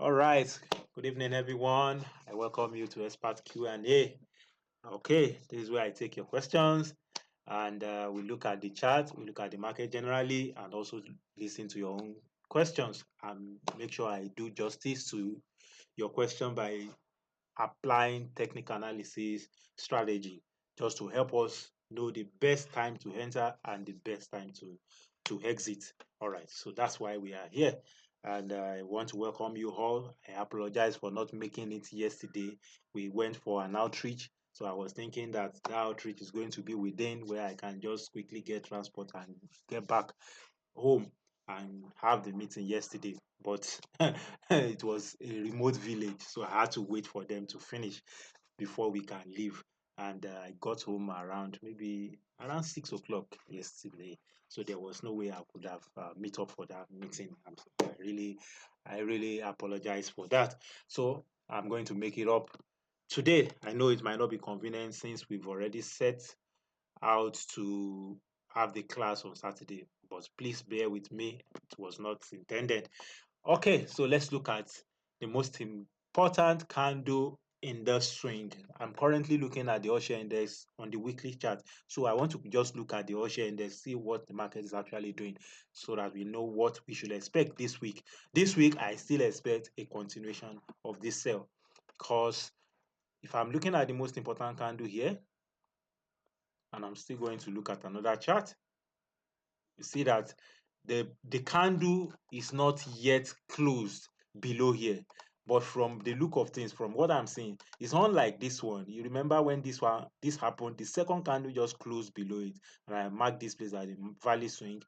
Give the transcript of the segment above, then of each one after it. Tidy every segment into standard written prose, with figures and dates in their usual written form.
All right. Good evening, everyone. I welcome you to Expert Q&A. Okay, this is where I take your questions and we look at the chart, we look at the market generally, and also listen to your own questions and make sure I do justice to your question by applying technical analysis strategy just to help us know the best time to enter and the best time to exit. All right, so that's why we are here. And I want to welcome you all. I apologize for not making it yesterday. We went for an outreach. So I was thinking that the outreach is going to be within where I can just quickly get transport and get back home and have the meeting yesterday, but it was a remote village, so I had to wait for them to finish before we can leave. And I got home around maybe around 6 o'clock yesterday, so there was no way I could have meet up for that meeting. I really apologize for that. So I'm going to make it up today. I know it might not be convenient since we've already set out to have the class on Saturday, but please bear with me. It was not intended. Okay, so let's look at the most important candle in the swing. I'm currently looking at the Osher index on the weekly chart. So I want to just look at the Osher index, see what the market is actually doing so that we know what we should expect this week. This week, I still expect a continuation of this sell because if I'm looking at the most important candle here, and I'm still going to look at another chart, you see that the candle is not yet closed below here, but from the look of things, from what I'm seeing, it's unlike this one. You remember when this happened, the second candle just closed below it, and I marked this place as a valley swing.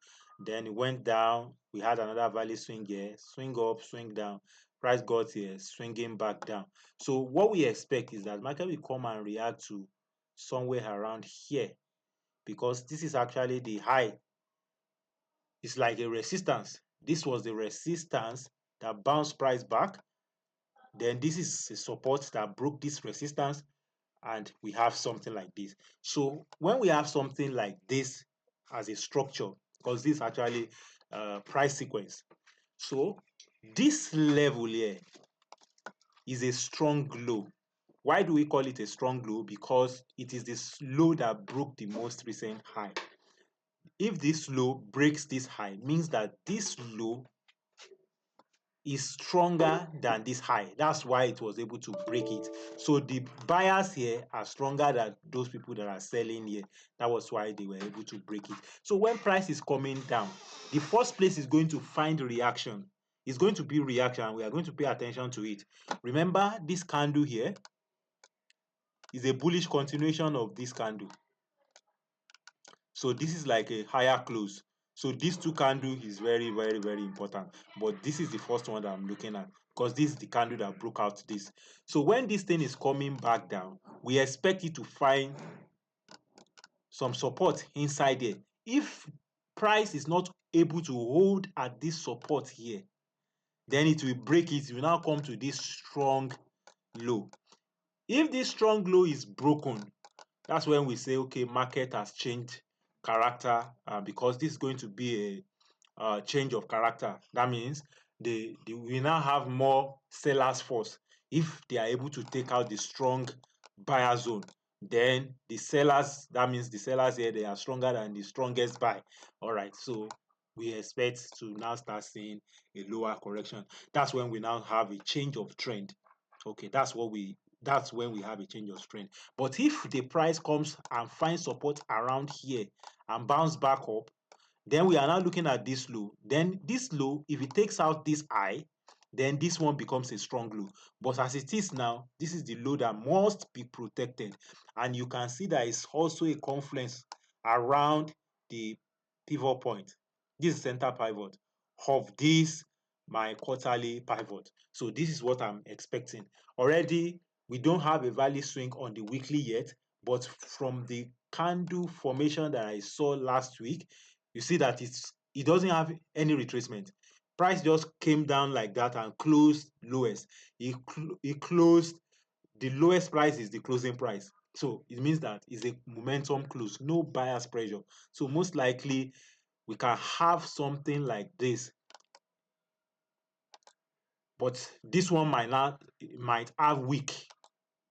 Then it went down, we had another valley swing here, swing up, swing down, price got here, swinging back down. So what we expect is that market will come and react to somewhere around here, because this is actually the high. It's like a resistance. This was the resistance that bounced price back. Then this is a support that broke this resistance, and we have something like this. So when we have something like this as a structure, because this is actually price sequence. So this level here is a strong low. Why do we call it a strong low? Because it is this low that broke the most recent high. If this low breaks this high, means that this low is stronger than this high. That's why it was able to break it. So the buyers here are stronger than those people that are selling here. That was why they were able to break it. So when price is coming down, the first place is going to find reaction. It's going to be reaction, and we are going to pay attention to it. Remember, this candle here is a bullish continuation of this candle. So this is like a higher close. So these two candle is very important. But this is the first one that I'm looking at, because this is the candle that broke out this. So when this thing is coming back down, we expect it to find some support inside here. If price is not able to hold at this support here, then it will break it. It will now come to this strong low. If this strong low is broken, that's when we say, okay, market has changed character, because this is going to be a change of character. That means we now have more sellers force. If they are able to take out the strong buyer zone, then the sellers, that means the sellers here, they are stronger than the strongest buy. All right, so we expect to now start seeing a lower correction. That's when we now have a change of trend. Okay, that's when we have a change of trend. But if the price comes and finds support around here and bounce back up, then we are now looking at this low. Then this low, if it takes out this high, then this one becomes a strong low. But as it is now, this is the low that must be protected. And you can see that it's also a confluence around the pivot point. This is center pivot of this my quarterly pivot. So this is what I'm expecting. Already, we don't have a value swing on the weekly yet, but from the candle formation that I saw last week, you see that it doesn't have any retracement. Price just came down like that and closed lowest. It closed, the lowest price is the closing price. So it means that it's a momentum close, no buyer's pressure. So most likely we can have something like this But this one might have weak.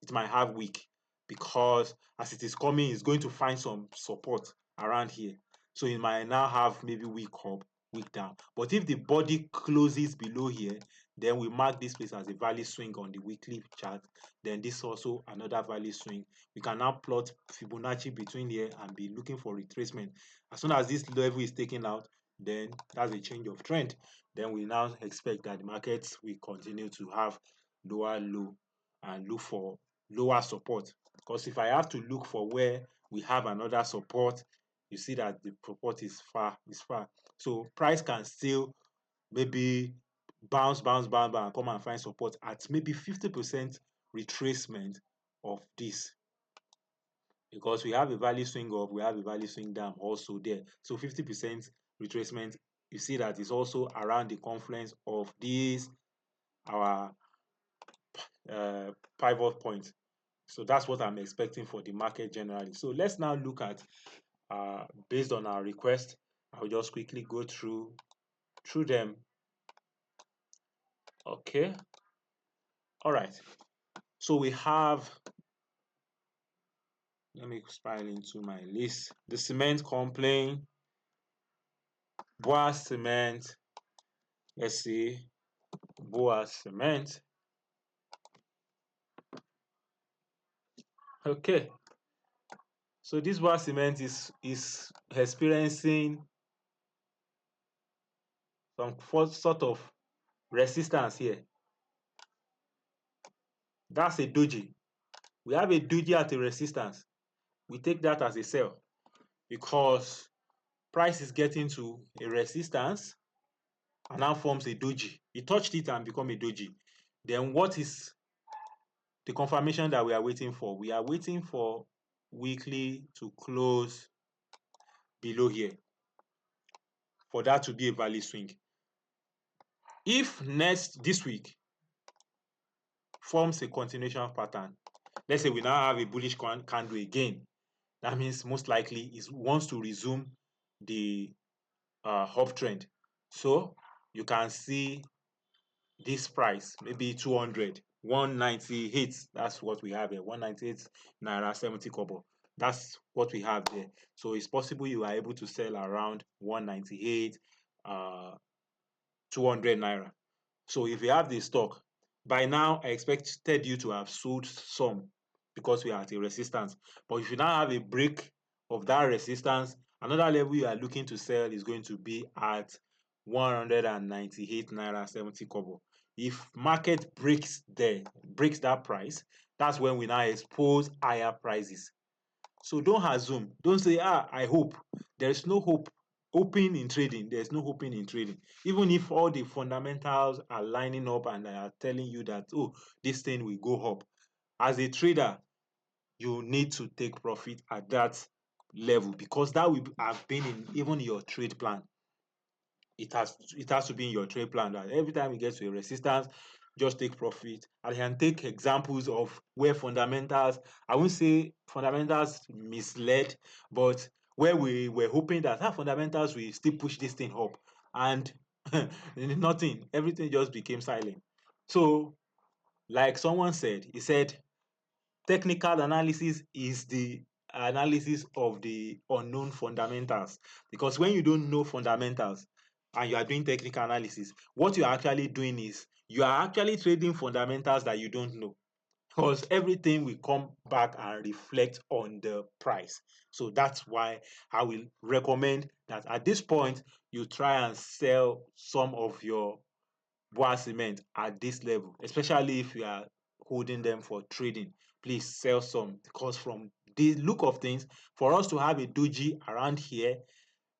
It might have weak because as it is coming, it's going to find some support around here. So it might now have maybe weak up, weak down. But if the body closes below here, then we mark this place as a value swing on the weekly chart. Then this also another value swing. We can now plot Fibonacci between here and be looking for retracement. As soon as this level is taken out, then that's a change of trend. Then we now expect that the markets will continue to have lower low and look for lower support. Because if I have to look for where we have another support, you see that the support is far. So price can still maybe bounce, and come and find support at maybe 50% retracement of this. Because we have a value swing up, we have a value swing down also there. So 50% retracement, you see that is also around the confluence of these our pivot point. So that's what I'm expecting for the market generally. So let's now look at based on our request. I'll just quickly go through them. Okay. All right. So we have, let me spiral into my list. The cement complaint, Boa Cement. Let's see, Boa Cement. Okay. So this Boa Cement is experiencing some sort of resistance here. That's a doji. We have a doji at a resistance. We take that as a sell because price is getting to a resistance and now forms a doji. It touched it and become a doji. Then what is the confirmation that we are waiting for? We are waiting for weekly to close below here for that to be a value swing. If this week forms a continuation pattern, let's say we now have a bullish candle again, that means most likely it wants to resume the uptrend. So you can see this price, maybe 200, 198. That's what we have here, 198 naira 70 kobo. That's what we have there. So it's possible you are able to sell around 198, 200 naira. So if you have the stock, by now I expected you to have sold some because we are at a resistance. But if you now have a break of that resistance, another level you are looking to sell is going to be at 198 naira 70 kobo. If market breaks that price, that's when we now expose higher prices. So don't assume, don't say, I hope. There's no hope. Hoping in trading, there's no hoping in trading. Even if all the fundamentals are lining up and they are telling you that, oh, this thing will go up. As a trader, you need to take profit at that level because that will have been in even your trade plan. It has to be in your trade plan that every time you get to a resistance, just take profit. I can take examples of where fundamentals, I won't say fundamentals misled, but where we were hoping that our fundamentals will still push this thing up and nothing, everything just became silent. So, like someone said, he said, technical analysis is the analysis of the unknown fundamentals. Because when you don't know fundamentals and you are doing technical analysis, what you are actually doing is you are actually trading fundamentals that you don't know. Because everything will come back and reflect on the price. So that's why I will recommend that at this point, you try and sell some of your Boa Cement at this level, especially if you are holding them for trading. Please sell some because from the look of things, for us to have a doji around here,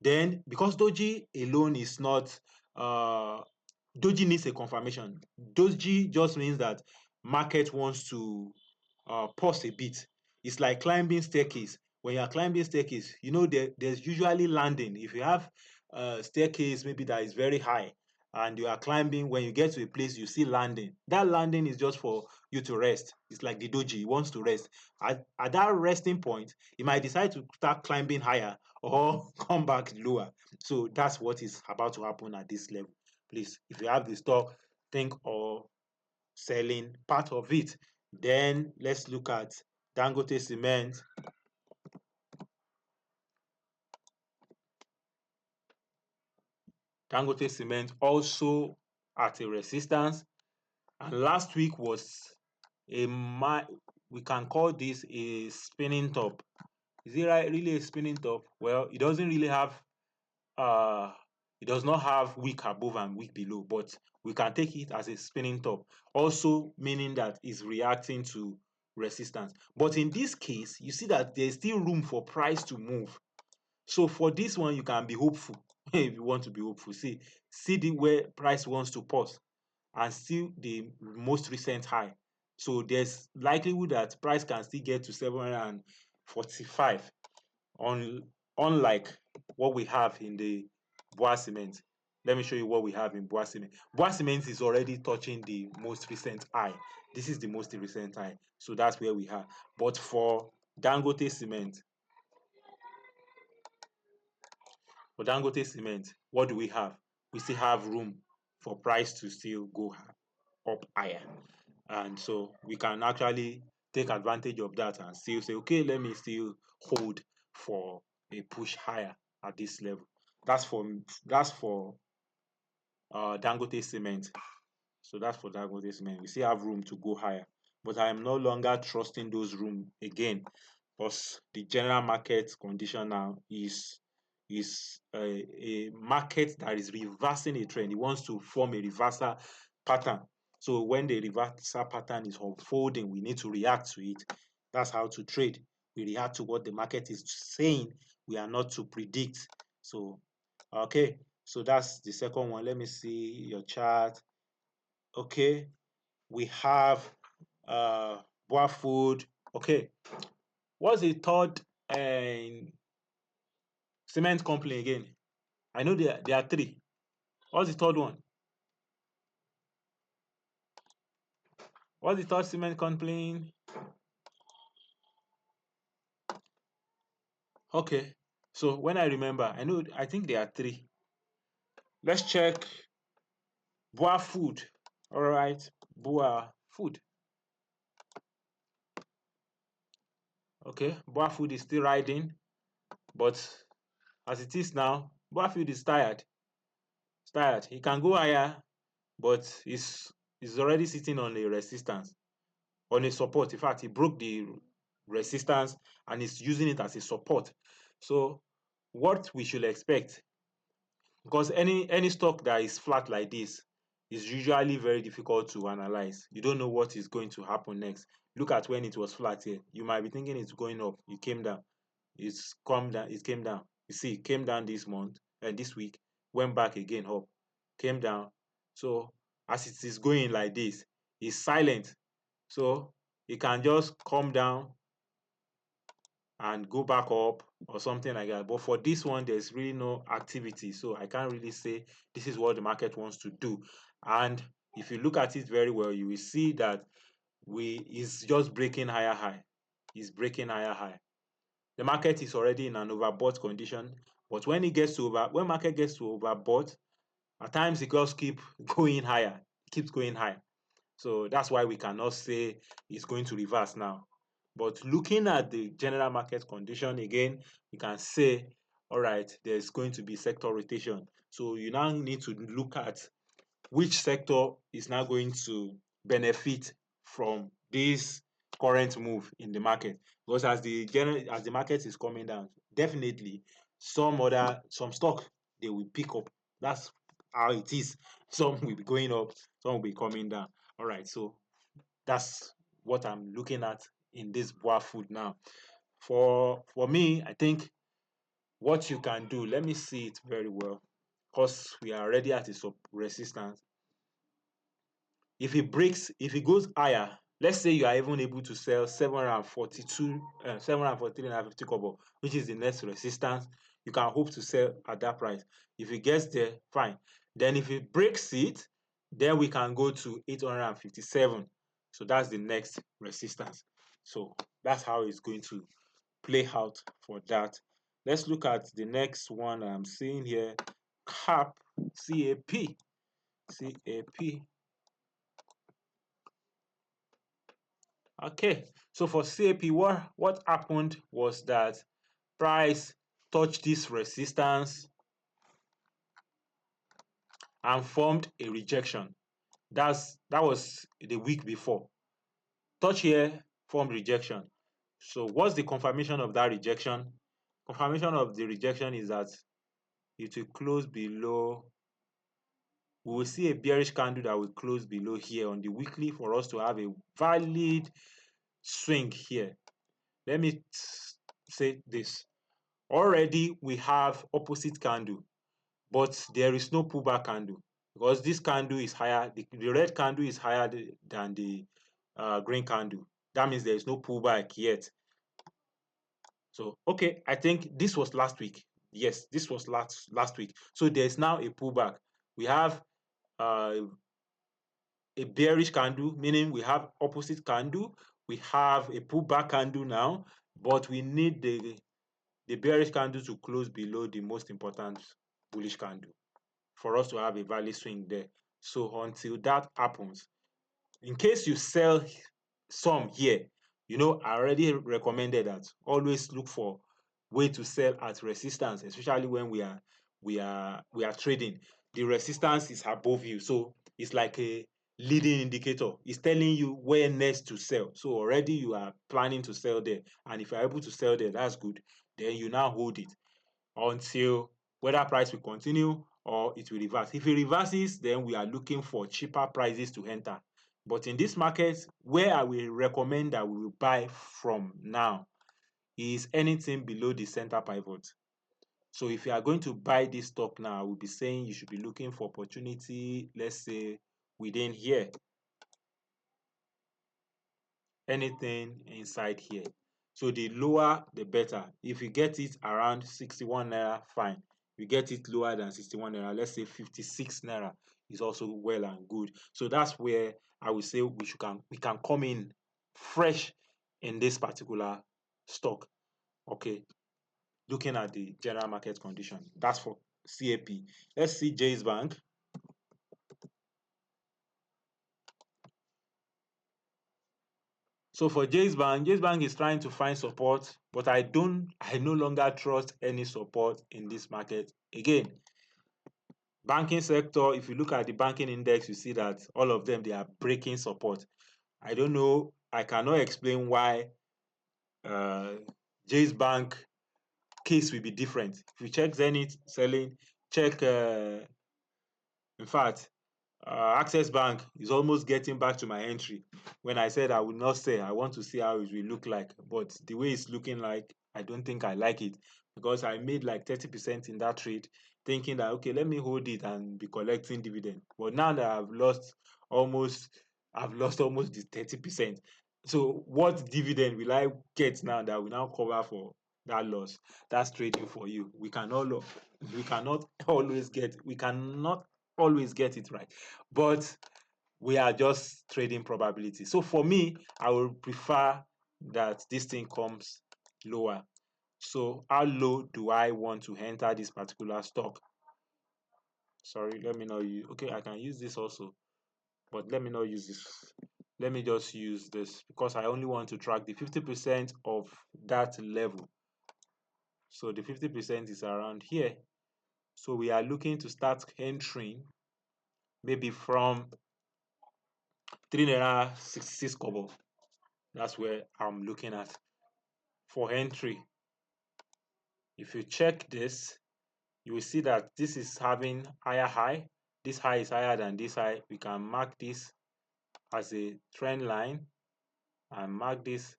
then because doji alone is not doji needs a confirmation. Doji just means that market wants to pause a bit. It's like climbing staircase. When you are climbing staircase, there's usually landing. If you have a staircase maybe that is very high and you are climbing, when you get to a place, you see landing. That landing is just for you to rest. It's like the doji, he wants to rest. At that resting point, he might decide to start climbing higher or come back lower. So that's what is about to happen at this level. Please, if you have the stock, think of selling part of it. Then let's look at Dangote Cement. Dangote Cement also at a resistance, and last week was we can call this a spinning top. Is it really a spinning top? Well, it doesn't really have uh it does not have week above and week below, but we can take it as a spinning top, also meaning that it's reacting to resistance. But in this case, you see that there's still room for price to move. So for this one, you can be hopeful if you want to be hopeful. See the where price wants to pause and still the most recent high. So there's likelihood that price can still get to 745 unlike what we have in the Boa Cement. Let me show you what we have in Boa Cement. Boa Cement is already touching the most recent high. This is the most recent high. So that's where we are. But for Dangote Cement, what do we have? We still have room for price to still go up higher. And so we can actually take advantage of that and still say, okay, let me still hold for a push higher at this level. That's for Dangote Cement. So that's for Dangote Cement. We still have room to go higher, but I am no longer trusting those room again, because the general market condition now is a market that is reversing a trend. It wants to form a reversal pattern. So when the reversal pattern is unfolding, we need to react to it. That's how to trade. We react to what the market is saying. We are not to predict. So, okay. So that's the second one. Let me see your chart. Okay. We have Boa Food. Okay. What's the third cement company again? I know there are three. What's the third one? What's the third cement company? Okay. So when I remember, I think there are three. Let's check Boa Food. All right. Boa Food. Okay. Boa Food is still riding, but as it is now, Boa Food is tired. It's tired. He can go higher, but he's already sitting on a resistance, on a support. In fact, he broke the resistance and is using it as a support. So what we should expect, because any stock that is flat like this is usually very difficult to analyze. You don't know what is going to happen next. Look at when it was flat here. You might be thinking it's going up. It came down. It's come down. It came down. You see, it came down this month and this week, went back again up, came down. So as it is going like this, it's silent. So it can just come down and go back up or something like that. But for this one, there's really no activity. So I can't really say this is what the market wants to do. And if you look at it very well, you will see that is just breaking higher high. It's breaking higher high. The market is already in an overbought condition. But when market gets to overbought, at times it just keep going higher. It keeps going higher. So that's why we cannot say it's going to reverse now. But looking at the general market condition again, we can say, all right, there's going to be sector rotation. So you now need to look at which sector is now going to benefit from this current move in the market. Because as the market is coming down, definitely some stock they will pick up. That's how it is. Some will be going up, some will be coming down. All right, so that's what I'm looking at in this Boa Food now. For me, I think what you can do, let me see it very well, because we are already at a sub resistance. If it goes higher, let's say you are even able to sell 742, 743 and 50 kobo, which is the next resistance, you can hope to sell at that price. If it gets there, fine. Then if it breaks it, then we can go to 857. So that's the next resistance. So that's how it's going to play out for that. Let's look at the next one I'm seeing here. CAP. Okay, so for CAP, what happened was that price touched this resistance and formed a rejection. That was the week before. Touch here, formed rejection. So what's the confirmation of that rejection? Confirmation of the rejection is that it will close below. We will see a bearish candle that will close below here on the weekly for us to have a valid swing here. Let me say this. Already we have opposite candle, but there is no pullback candle because this candle is higher. The red candle is higher than the green candle. That means there is no pullback yet. So, okay, I think this was last week. Yes, this was last week. So there's now a pullback. We have uh, a bearish candle, meaning we have opposite candle. We have a pullback candle now, but we need the bearish candle to close below the most important bullish candle for us to have a valid swing there. So until that happens, in case you sell some here, I already recommended that always look for way to sell at resistance, especially when we are trading. The resistance is above you, so it's like a leading indicator. It's telling you where next to sell. So already you are planning to sell there, and if you're able to sell there, that's good. Then you now hold it until whether price will continue or it will reverse. If it reverses, then we are looking for cheaper prices to enter. But in this market, where I will recommend that we will buy from now is anything below the center pivot. So if you are going to buy this stock now, I will be saying you should be looking for opportunity, let's say within here, anything inside here. So the lower, the better. If you get it around 61 naira, fine. If you get it lower than 61 naira, let's say 56 naira, is also well and good. So that's where I would say we can come in fresh in this particular stock. Okay, looking at the general market condition. That's for CAP. Let's see Jay's Bank. So for Jay's Bank is trying to find support, but I no longer trust any support in this market. Again, banking sector, if you look at the banking index, you see that all of them, they are breaking support. I don't know, I cannot explain why uh, Jay's Bank case will be different. If you check Zenith selling, check, in fact, Access Bank is almost getting back to my entry. When I said I would not sell, I want to see how it will look like. But the way it's looking like, I don't think I like it because I made like 30% in that trade, thinking that, okay, let me hold it and be collecting dividend. But now that I've lost almost the 30%. So what dividend will I get now that will now cover for that loss? That's trading for you. We cannot always get it right, but we are just trading probability. So for me, I would prefer that this thing comes lower. So how low do I want to enter this particular stock? Sorry, let me not use. Okay, I can use this also, but let me not use this. Let me just use this because I only want to track the 50% of that level. So the 50% is around here. So we are looking to start entering maybe from 3 naira 66 kobo. That's where I'm looking at for entry. If you check this, you will see that this is having higher high. This high is higher than this high. We can mark this as a trend line and mark this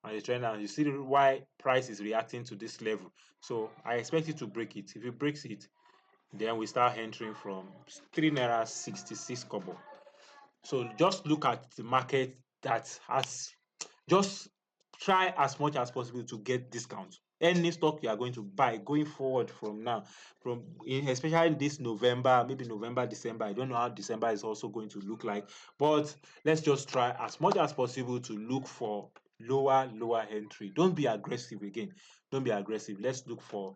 as a trend line. You see why price is reacting to this level. So I expect it to break it. If it breaks it, then we start entering from 3 naira 66 kobo. So just look at the market that has, just try as much as possible to get discount. Any stock you are going to buy going forward from now, especially this November, maybe November, December. I don't know how December is also going to look like, but let's just try as much as possible to look for lower entry. Don't be aggressive again. Don't be aggressive. Let's look for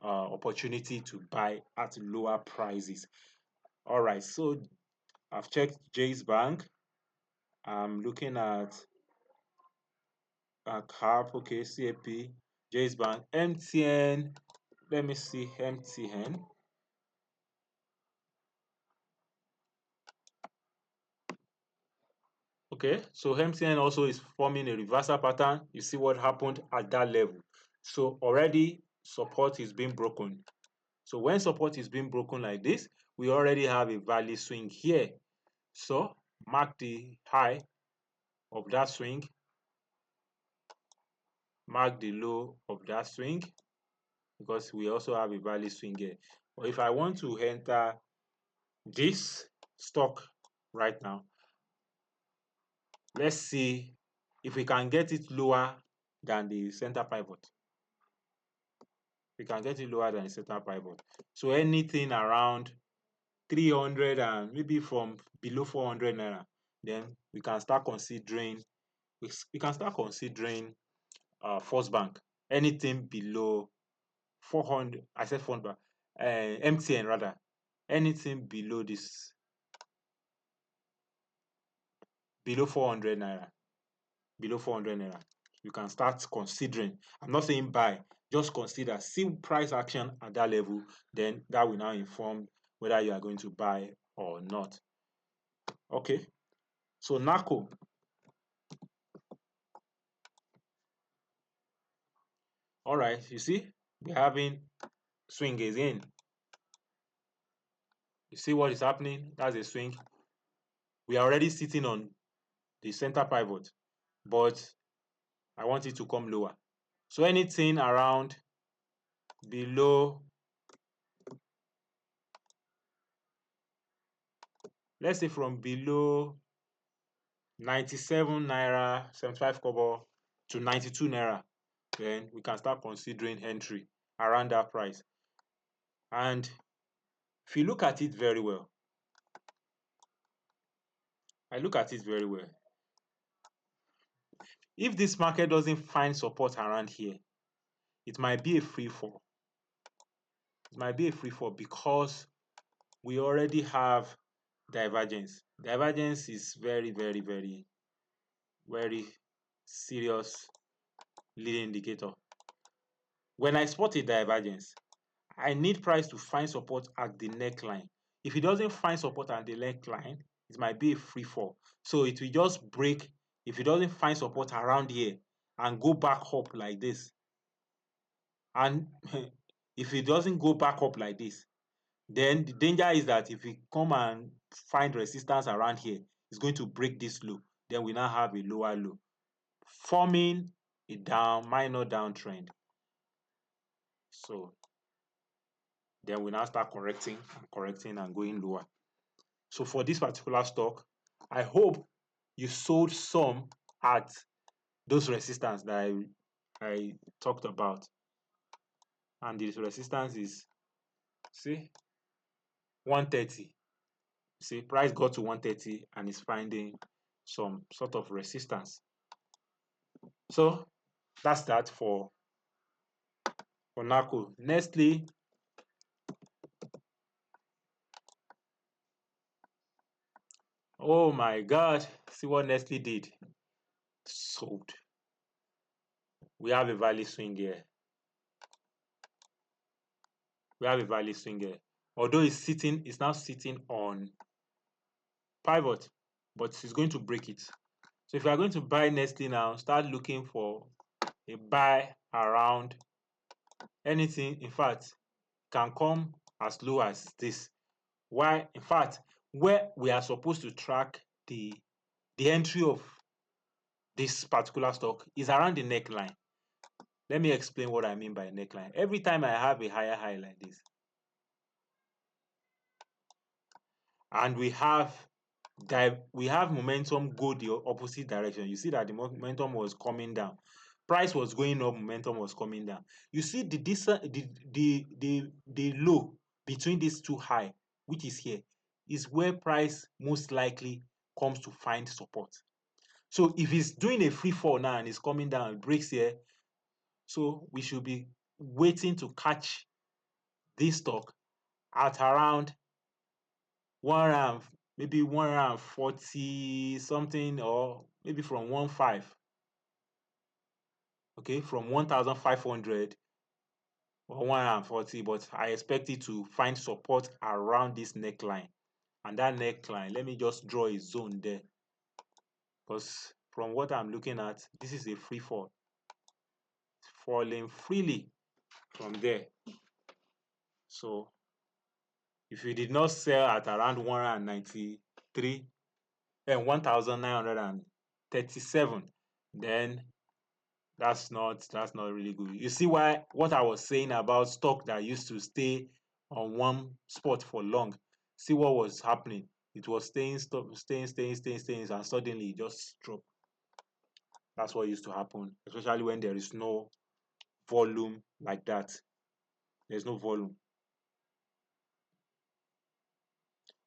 opportunity to buy at lower prices. All right, so I've checked Jay's Bank I'm looking at CAP, okay, CAP, JS Bank, MTN. Let me see MTN. Okay, so MTN also is forming a reversal pattern. You see what happened at that level. So already support is being broken. So when support is being broken like this, we already have a value swing here. So mark the high of that swing, mark the low of that swing, because we also have a value swing here. But if I want to enter this stock right now, let's see if we can get it lower than the center pivot. We can get it lower than the center pivot. So anything around 300 and maybe from below 400 naira, then we can start considering First Bank. Anything below 400, I said First Bank, MTN rather. Anything below this, below 400 naira, you can start considering. I'm not saying buy, just consider, see price action at that level, then that will now inform whether you are going to buy or not. Okay, so NACO. All right, you see, we're having swing again. You see what is happening? That's a swing. We are already sitting on the center pivot, but I want it to come lower. So anything around below, let's say from below 97 naira 75 kobo to 92 naira, then we can start considering entry around that price. And if you look at it very well, if this market doesn't find support around here, it might be a free fall. It might be a free fall because we already have divergence. Divergence is very, very, very, very serious leading indicator. When I spot a divergence, I need price to find support at the neckline. If it doesn't find support at the neckline, it might be a free fall. So it will just break if it doesn't find support around here and go back up like this. And if it doesn't go back up like this, then the danger is that if we come and find resistance around here, it's going to break this low. Then we now have a lower low, forming a minor downtrend. So then we now start correcting and going lower. So for this particular stock, I hope you sold some at those resistance that I talked about. And this resistance is, see, 130. See, price got to 130 and is finding some sort of resistance. So that's that for NACO. Nestle. Oh my God, see what Nestle did. Sold. We have a value swing here. Although it's now sitting on pivot, but it's going to break it. So if you are going to buy Nestle now, start looking for a buy around anything. In fact, can come as low as this. Why? In fact, where we are supposed to track the entry of this particular stock is around the neckline. Let me explain what I mean by neckline. Every time I have a higher high like this, and we have momentum go the opposite direction. You see that the momentum was coming down. Price was going up, momentum was coming down. You see the low between these two high, which is here, is where price most likely comes to find support. So if it's doing a free fall now and it's coming down, it breaks here, so we should be waiting to catch this stock at around maybe 140 something, or maybe from 1.5. Okay, from 1,500 or 140, but I expect it to find support around this neckline. And that neckline, let me just draw a zone there, because from what I'm looking at, this is a free fall, falling freely from there. So if you did not sell at around 193 and 1,937, then that's not really good. You see why what I was saying about stock that used to stay on one spot for long. See what was happening. It was staying, and suddenly it just dropped. That's what used to happen, especially when there is no volume like that. There's no volume.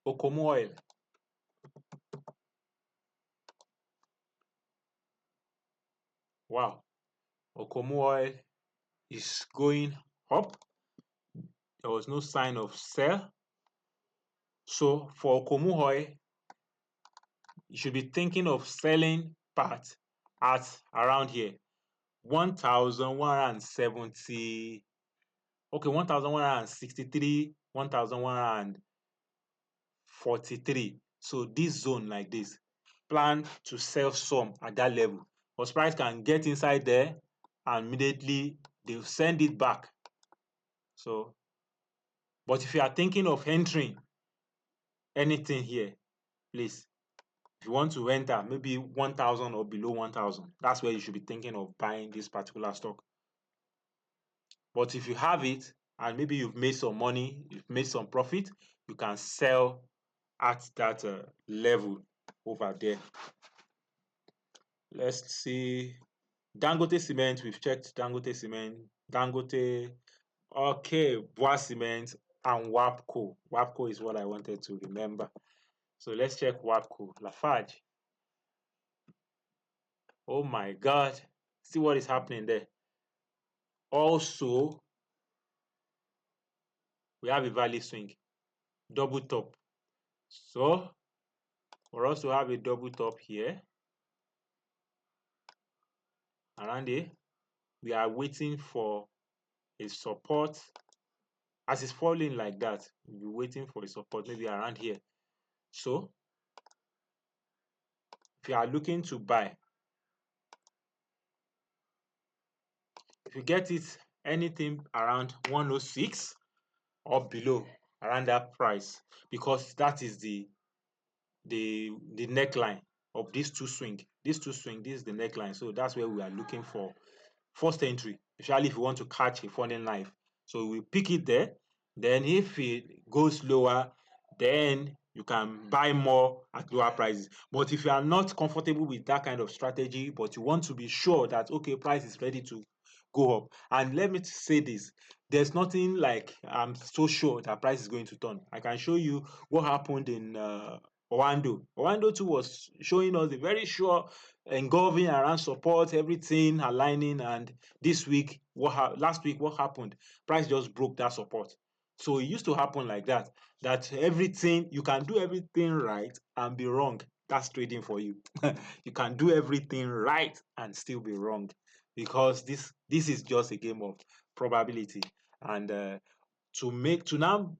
Okomu oil. Wow. Okomu oil is going up. There was no sign of sell. So for Okomu oil, you should be thinking of selling part at around here, 1,170, okay, 1,163, 1,143. So this zone like this, plan to sell some at that level, because price can get inside there and immediately they'll send it back. So, but if you are thinking of entering anything here, please, if you want to enter maybe 1,000 or below 1,000, that's where you should be thinking of buying this particular stock. But if you have it and maybe you've made some money, you've made some profit, you can sell at that level over there. Let's see. Dangote Cement, we've checked Dangote Cement, Dangote, okay, Bois Cement, and WAPCO. WAPCO is what I wanted to remember. So let's check WAPCO. Lafarge. Oh my God. See what is happening there. Also, we have a value swing, double top. So for us to have a double top here, around here, we are waiting for a support. As it's falling like that, we're waiting for a support maybe around here. So if you are looking to buy, if you get it anything around 106 or below, around that price, because that is the neckline of these two swing. This is the neckline. So that's where we are looking for first entry, especially if you want to catch a falling knife. So we pick it there. Then if it goes lower, then you can buy more at lower prices. But if you are not comfortable with that kind of strategy, but you want to be sure that, okay, price is ready to go up. And let me say this, there's nothing like I'm so sure that price is going to turn. I can show you what happened in Owando. Owando too was showing us a very sure engulfing around support, everything aligning. And this week, last week, what happened? Price just broke that support. So it used to happen like that, that everything, you can do everything right and be wrong. That's trading for you. You can do everything right and still be wrong, because this is just a game of probability. And to now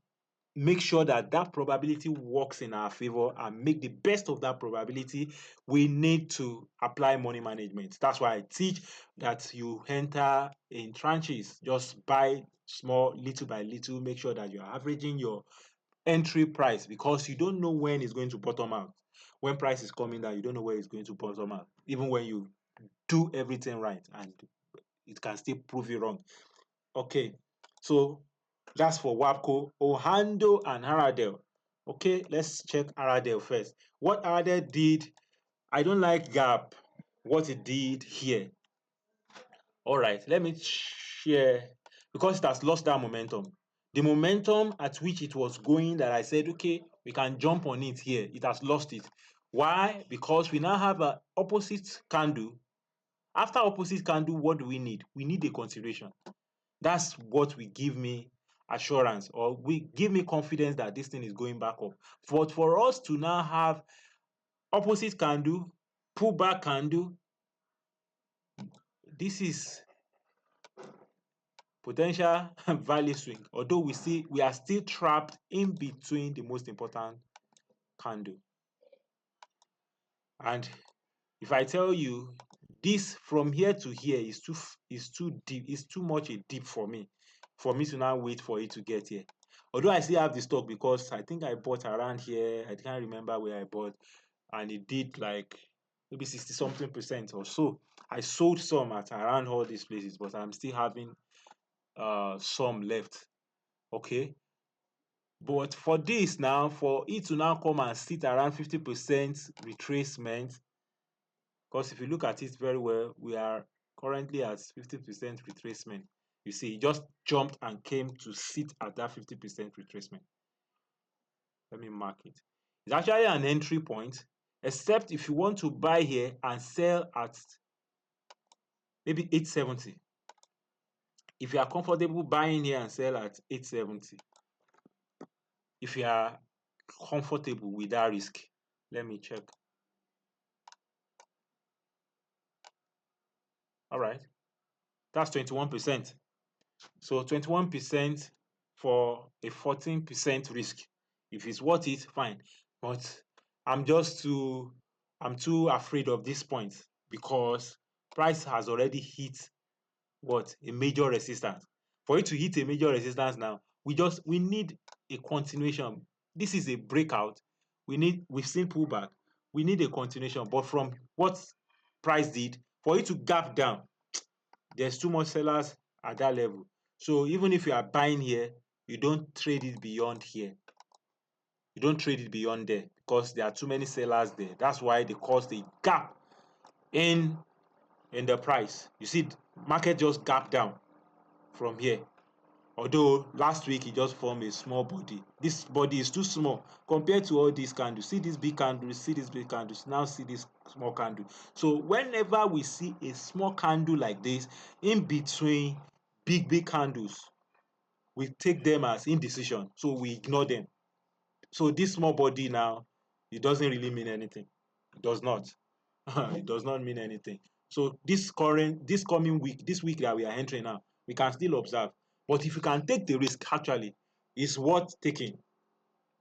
make sure that that probability works in our favor and make the best of that probability, we need to apply money management. That's why I teach that you enter in tranches, just buy small, little by little, make sure that you're averaging your entry price, because you don't know when it's going to bottom out. When price is coming down, you don't know where it's going to bottom out, even when you do everything right, and it can still prove you wrong. Okay, so that's for WAPCO, Ohando, and Haradel. Okay, let's check Haradel first. What Haradel did, I don't like Gap, what it did here. All right, let me share, because it has lost that momentum. The momentum at which it was going, that I said, okay, we can jump on it here, it has lost it. Why? Because we now have an opposite candle. After opposite candle, what do we need? We need a continuation. That's what will give me assurance, or we give me confidence that this thing is going back up. But for us to now have opposite candle, pullback candle, this is potential value swing. Although we are still trapped in between the most important candle. And if I tell you this from here to here is too deep, it's too much a deep for me to now wait for it to get here. Although I still have the stock because I think I bought around here. I can't remember where I bought, and it did like maybe 60 something percent or so. I sold some at around all these places, but I'm still having some left. Okay. But for this now, for it to now come and sit around 50% retracement, because if you look at it very well, we are currently at 50% retracement. You see, it just jumped and came to sit at that 50% retracement. Let me mark it. It's actually an entry point, except if you want to buy here and sell at maybe 870. If you are comfortable buying here and sell at 870, if you are comfortable with that risk, let me check. All right, that's 21%. So 21% for a 14% risk. If it's worth it, fine. But I'm too afraid of this point because price has already hit what? A major resistance. For it to hit a major resistance now, we need a continuation. This is a breakout. We've seen pullback. We need a continuation. But from what price did, for it to gap down, there's too much sellers at that level. So even if you are buying here, you don't trade it beyond here. You don't trade it beyond there because there are too many sellers there. That's why they caused a gap in the price. You see, market just gap down from here. Although last week it just formed a small body. This body is too small compared to all these candles. See this big candle, see this big candle, now see this small candle. So whenever we see a small candle like this in between big candles, we take them as indecision. So we ignore them. So this small body now, it doesn't really mean anything. It does not. It does not mean anything. So this coming week, this week that we are entering now, we can still observe. But if you can take the risk, actually, it's worth taking.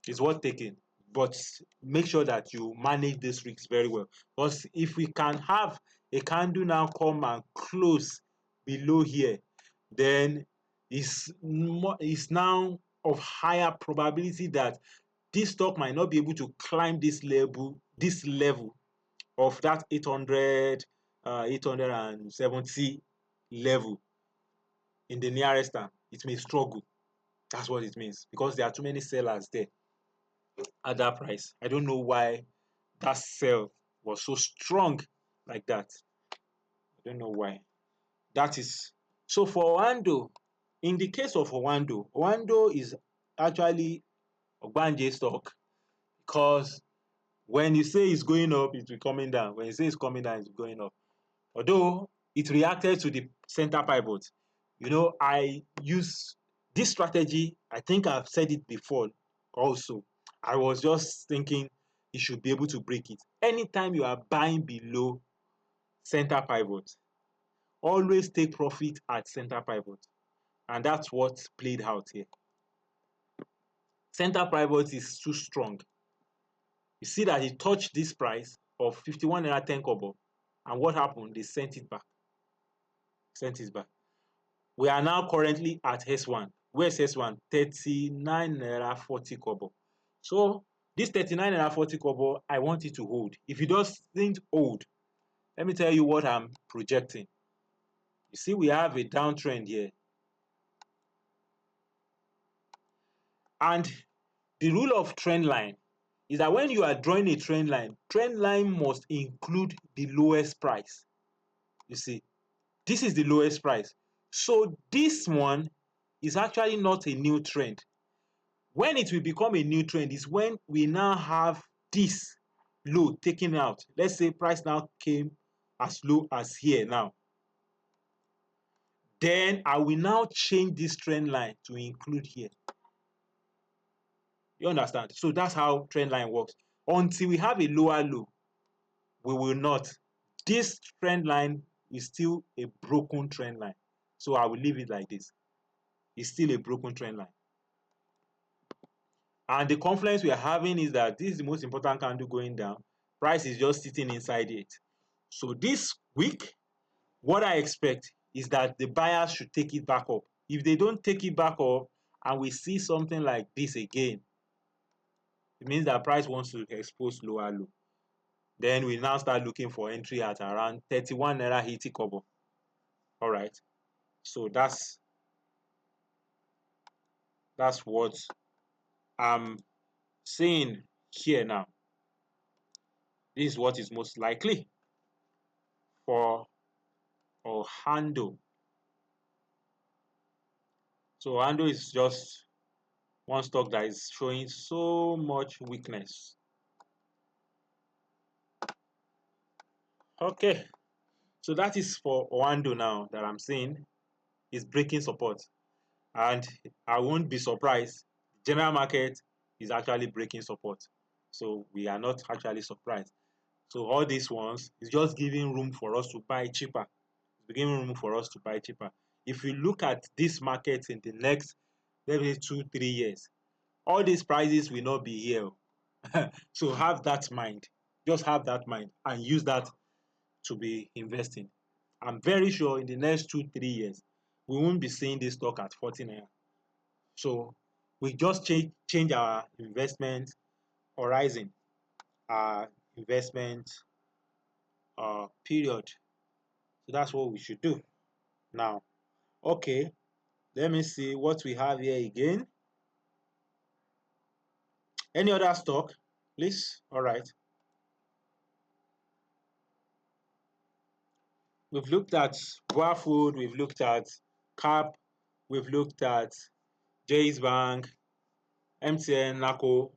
It's worth taking. But make sure that you manage this risk very well. Because if we can have a candle now come and close below here, then it's now of higher probability that this stock might not be able to climb this level of that 870 level in the nearest time. It may struggle. That's what it means because there are too many sellers there at that price. I don't know why that sell was so strong like that. I don't know why. That is so for Oando. In the case of Oando is actually Ogbanje stock because when you say it's going up, it's coming down. When you say it's coming down, it's going up. Although it reacted to the center pivot. I use this strategy. I think I've said it before also. I was just thinking you should be able to break it. Anytime you are buying below center pivot, always take profit at center pivot. And that's what played out here. Center pivot is too strong. You see that it touched this price of 51 naira 10 kobo. And what happened? They sent it back. We are now currently at S1. Where's S1? 39 naira 40 kobo. So this 39 naira 40 kobo, I want it to hold. If it doesn't hold, let me tell you what I'm projecting. You see, we have a downtrend here. And the rule of trend line is that when you are drawing a trend line must include the lowest price. You see, this is the lowest price. So this one is actually not a new trend. When it will become a new trend is when we now have this low taken out. Let's say price now came as low as here now. Then I will now change this trend line to include here. You understand? So that's how trend line works. Until we have a lower low, we will not. This trend line is still a broken trend line. So I will leave it like this. It's still a broken trend line. And the confluence we are having is that this is the most important candle going down. Price is just sitting inside it. So this week, what I expect is that the buyers should take it back up. If they don't take it back up and we see something like this again, it means that price wants to expose lower low. Then we now start looking for entry at around 31 naira 80 kobo. All right. So that's what I'm saying here now. This is what is most likely for Ohando. So Ohando is just one stock that is showing so much weakness. Okay, so that is for Ohando now that I'm saying is breaking support, and I won't be surprised. General market is actually breaking support, so we are not actually surprised. So all these ones is just giving room for us to buy cheaper. It's giving room for us to buy cheaper. If we look at this market in the next, let me say 2-3 years, all these prices will not be here. So have that mind. Just have that mind and use that to be investing. I'm very sure in the next 2-3 years, we won't be seeing this stock at 40 naira. So we just change our investment horizon, our investment period. So that's what we should do now. Okay, let me see what we have here again. Any other stock, please? All right. We've looked at Boa Food, we've looked at CAP, we've looked at Jay's Bank, MTN, NACO.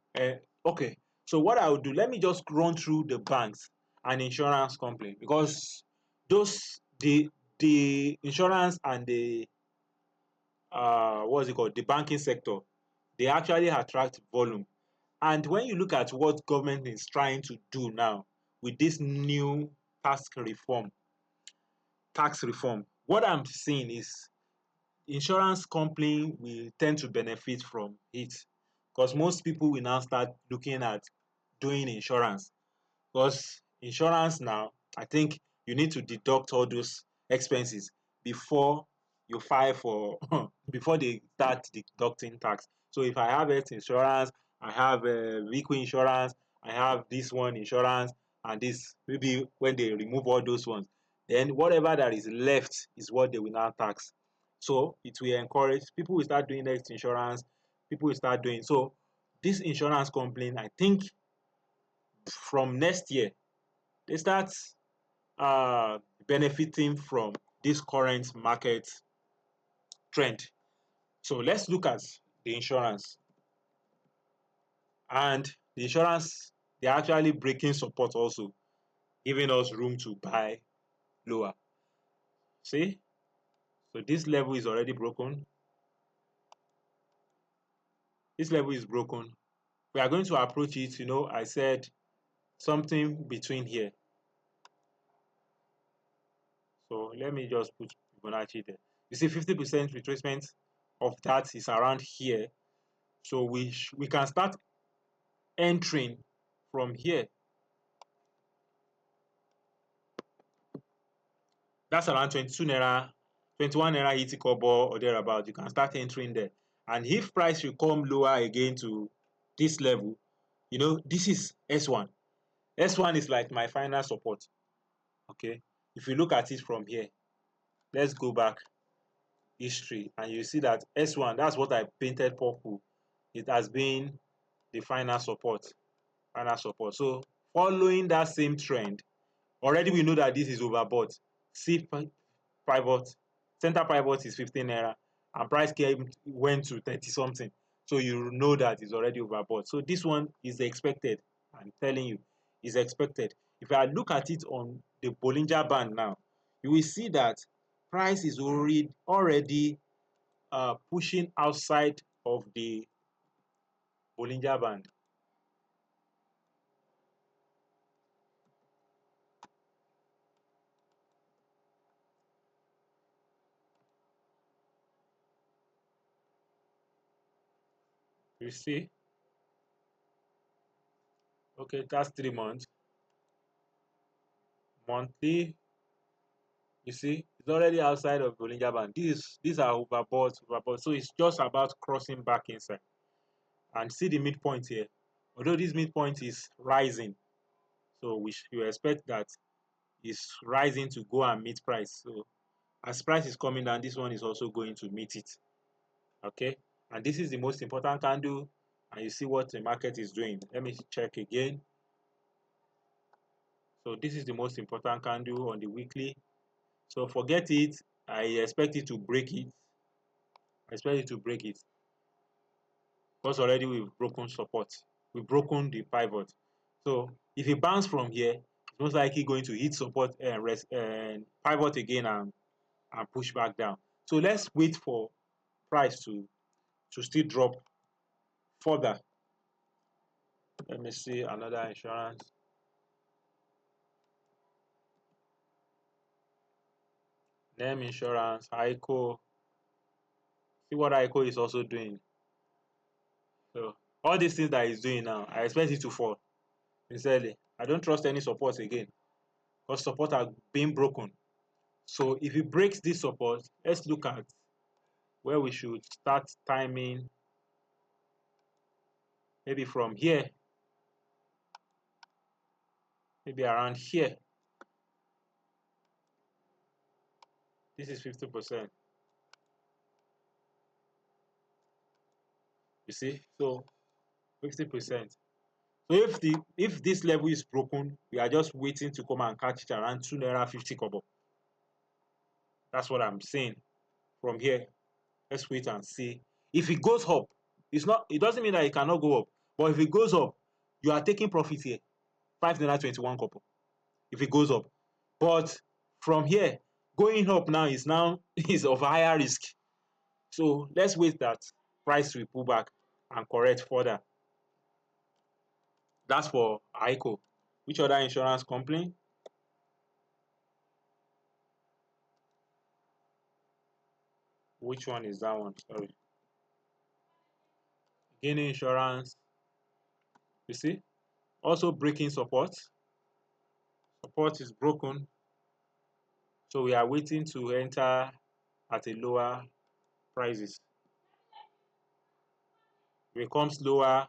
Okay, so what I will do, let me just run through the banks and insurance company, because those the insurance and the what's it called, the banking sector, they actually attract volume. And when you look at what government is trying to do now with this new tax reform, what I'm seeing is insurance company will tend to benefit from it, because most people will now start looking at doing insurance. Because insurance now, I think you need to deduct all those expenses before you file for before they start deducting tax. So if I have health insurance, I have vehicle insurance, I have this one insurance, and this, maybe when they remove all those ones, then whatever that is left is what they will now tax. So it will encourage people will start doing health insurance, people will start doing so. This insurance company, I think from next year, they start benefiting from this current market trend. So let's look at the insurance. And the insurance, they're actually breaking support also, giving us room to buy lower. See? So this level is already broken. This level is broken. We are going to approach it, I said something between here. So let me just put Fibonacci there. You see 50% retracement of that is around here. So we can start entering from here. That's around 22 naira, 21 naira 80 kobo or thereabout. You can start entering there. And if price will come lower again to this level, this is S1. S1 is like my final support. Okay. If you look at it from here, let's go back history, and you see that S1, that's what I painted purple. It has been the final support. So following that same trend, already we know that this is overbought. See pivot, center pivot is 15 naira, and price went to 30 something. So you know that it's already overbought. So this one is expected. I'm telling you, is expected. If I look at it on the Bollinger Band now, you will see that price is already pushing outside of the Bollinger Band. You see? Okay, that's 3 months. Monthly, you see, it's already outside of Bollinger Band. These are overbought. So it's just about crossing back inside. And see the midpoint here. Although this midpoint is rising, so you expect that it's rising to go and meet price. So as price is coming down, this one is also going to meet it. Okay, and this is the most important candle, and you see what the market is doing. Let me check again. So this is the most important candle on the weekly. So forget it. I expect it to break it. I expect it to break it because already we've broken support. We've broken the pivot. So if it bounce from here, it's most likely going to hit support and rest and pivot again and push back down. So let's wait for price to still drop further. Let me see another insurance. Name Insurance, ICO. See what ICO is also doing. So all these things that he's doing now, I expect it to fall. Sincerely, I don't trust any support again because support are being broken. So if it breaks this support, let's look at where we should start timing. Maybe from here, maybe around here. This is 50%. You see, so 50%. So if this level is broken, we are just waiting to come and catch it around 2 naira 50 kobo. That's what I'm saying. From here, let's wait and see. If it goes up, it doesn't mean that it cannot go up. But if it goes up, you are taking profit here. 5 naira 21 kobo. If it goes up. But from here, going up now is of higher risk. So let's wait that price will pull back and correct further. That's for ICO. Which other insurance company? Which one is that one? Sorry. Guinea Insurance. You see? Also breaking support. Support is broken. So we are waiting to enter at a lower prices. If it comes lower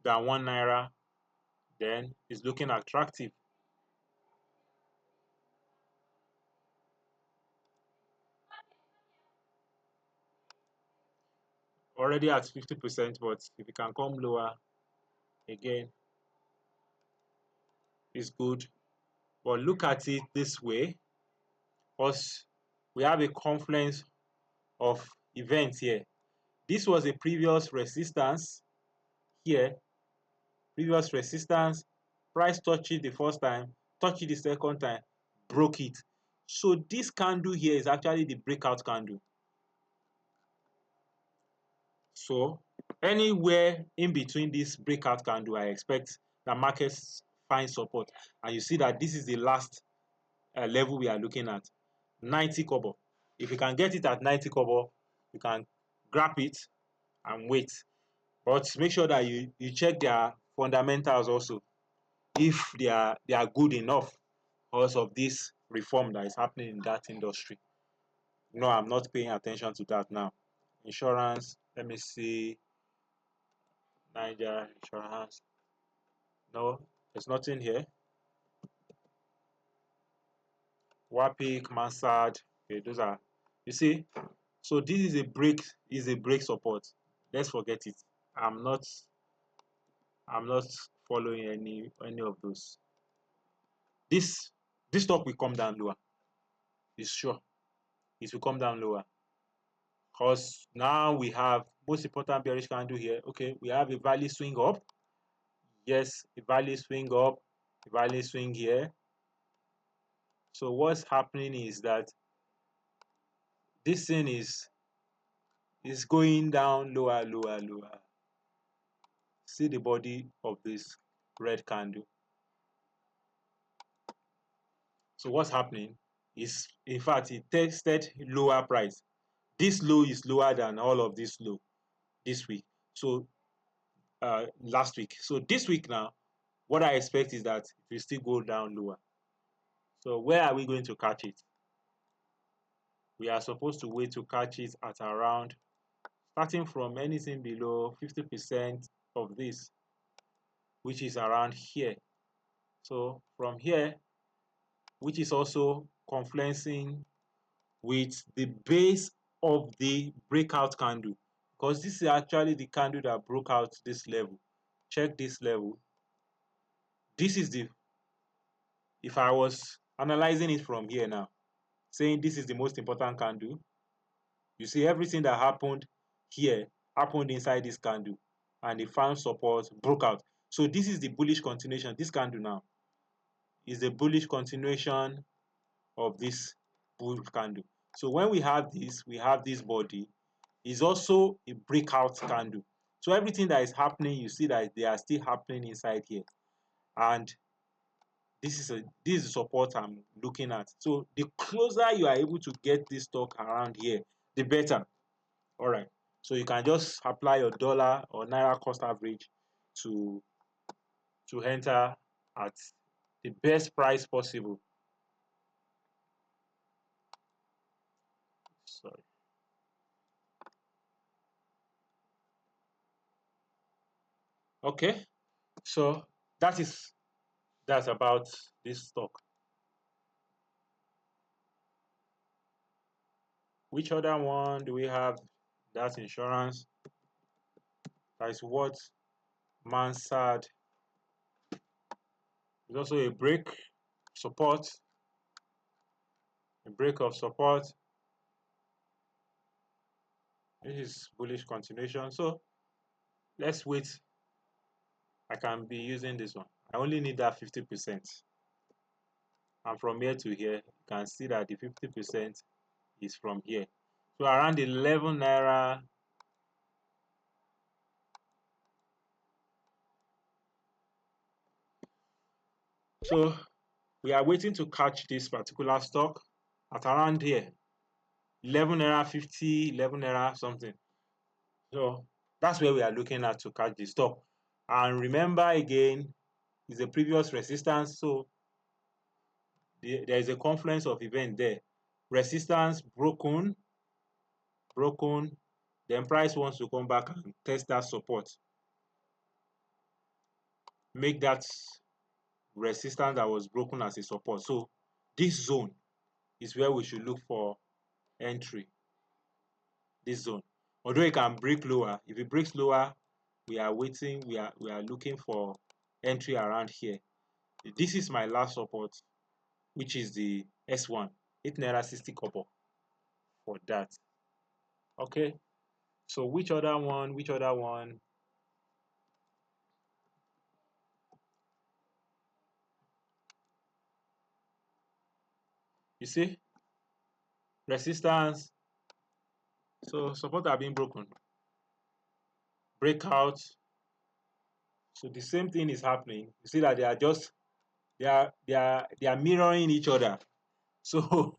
than 1 naira, then it's looking attractive. Already at 50%, but if it can come lower again, it's good. But look at it this way, because we have a confluence of events here. This was a previous resistance here, previous resistance, price touched it the first time, touched it the second time, broke it. So this candle here is actually the breakout candle. So anywhere in between this breakout candle, I expect the markets find support. And you see that this is the last level we are looking at, 90 kobo. If you can get it at 90 kobo, you can grab it and wait. But make sure that you check their fundamentals also, if they are good enough because of this reform that is happening in that industry. No, I'm not paying attention to that now. Insurance, let me see. Niger Insurance. No, there's nothing here. Wapik, Mansard. Okay, those are, you see. So this is a break support. Let's forget it. I'm not following any of those. This stock will come down lower. It's sure. It will come down lower. Because now we have most important bearish candle here. Okay, we have a value swing up. Yes, a value swing up, a value swing here. So what's happening is that this thing is going down lower. See the body of this red candle. So what's happening is, in fact, it tested lower price. This low is lower than all of this low this week. So last week. So this week now, what I expect is that it will still go down lower. So where are we going to catch it? We are supposed to wait to catch it at around, starting from anything below 50% of this, which is around here. So from here, which is also confluencing with the base of the breakout candle, because this is actually the candle that broke out this level. Check this level. This is the, if I was analyzing it from here now, saying this is the most important candle, you see everything that happened here happened inside this candle, and it found support, broke out. So this is the bullish continuation. This candle now is the bullish continuation of this bull candle. So when we have this body is also a breakout candle. So everything that is happening, you see that they are still happening inside here, and this is the support I'm looking at. So the closer you are able to get this stock around here, the better. All right, so you can just apply your dollar or naira cost average to enter at the best price possible. Sorry. Okay, so that's about this stock. Which other one do we have? That's insurance. That is what Mansard. There's also a break support, a break of support. This is bullish continuation. So let's wait. I can be using this one. I only need that 50%. And from here to here, you can see that the 50% is from here. So around 11 naira. So we are waiting to catch this particular stock at around here. 11 naira 50, 11 naira something. So that's where we are looking at to catch the stock. And remember again, is a previous resistance. So there is a confluence of event there. Resistance broken, then price wants to come back and test that support. Make that resistance that was broken as a support. So this zone is where we should look for entry. This zone. Although it can break lower, if it breaks lower, we are waiting, we are looking for entry around here. This is my last support, which is the S1, 8 naira 60 kobo for that. Okay, so which other one? You see, resistance. So support are being broken, breakout. So the same thing is happening. You see that they are just they are mirroring each other. So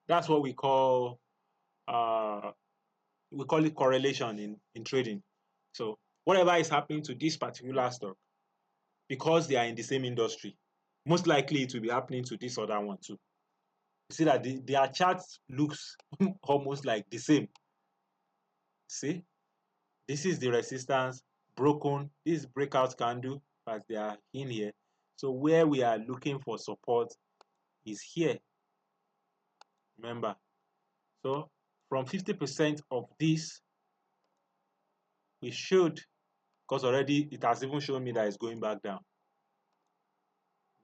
that's what we call it correlation in trading. So whatever is happening to this particular stock, because they are in the same industry, most likely it will be happening to this other one too. You see that their chart looks almost like the same. See, this is the resistance broken. This breakout candle, as they are in here. So where we are looking for support is here. Remember, so from 50% of this, we should, because already it has even shown me that it's going back down.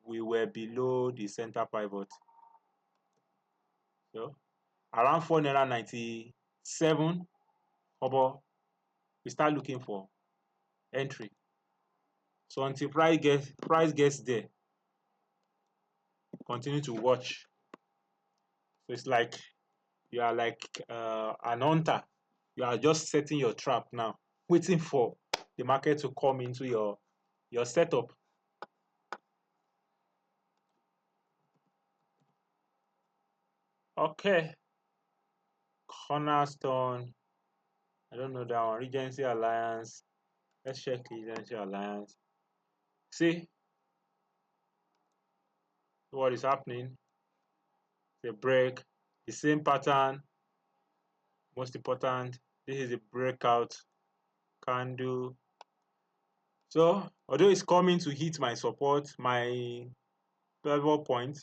We were below the center pivot. So around 4 naira 97, we start looking for entry. So until price gets there, continue to watch. So it's like You are like an hunter. You are just setting your trap now, waiting for the market to come into your setup. Okay, Cornerstone. I don't know that one. Regency Alliance. Let's check Regency Alliance. See what is happening. The break, the same pattern. Most important, this is a breakout candle. So although it's coming to hit my support, my level point,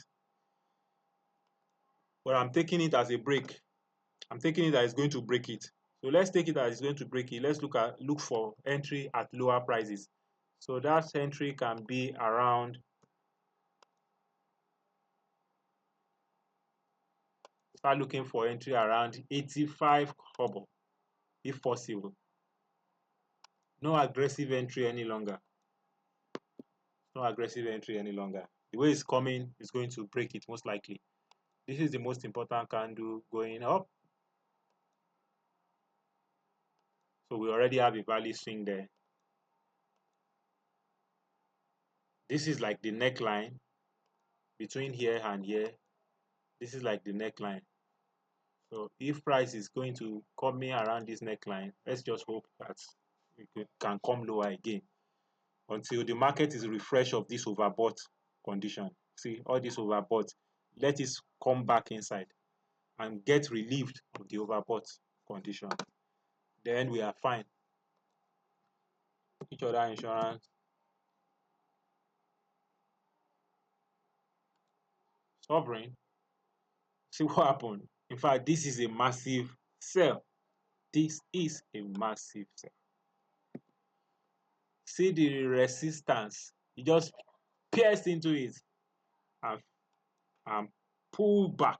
but I'm taking it as a break. I'm taking it that it's going to break it. So let's take it as it's going to break it. Let's look for entry at lower prices. So that entry can be around, start looking for entry around 85 kobo if possible. No aggressive entry any longer. No aggressive entry any longer. The way it's coming is going to break it most likely. This is the most important candle going up. So we already have a value swing there. This is like the neckline between here and here. This is like the neckline. So if price is going to come in around this neckline, let's just hope that it can come lower again until the market is refreshed of this overbought condition. See, all this overbought, let it come back inside and get relieved of the overbought condition. Then we are fine. Each other insurance, sovereign. See what happened. In fact, this is a massive sell. This is a massive sell. See the resistance. You just pierced into it and, and pull back.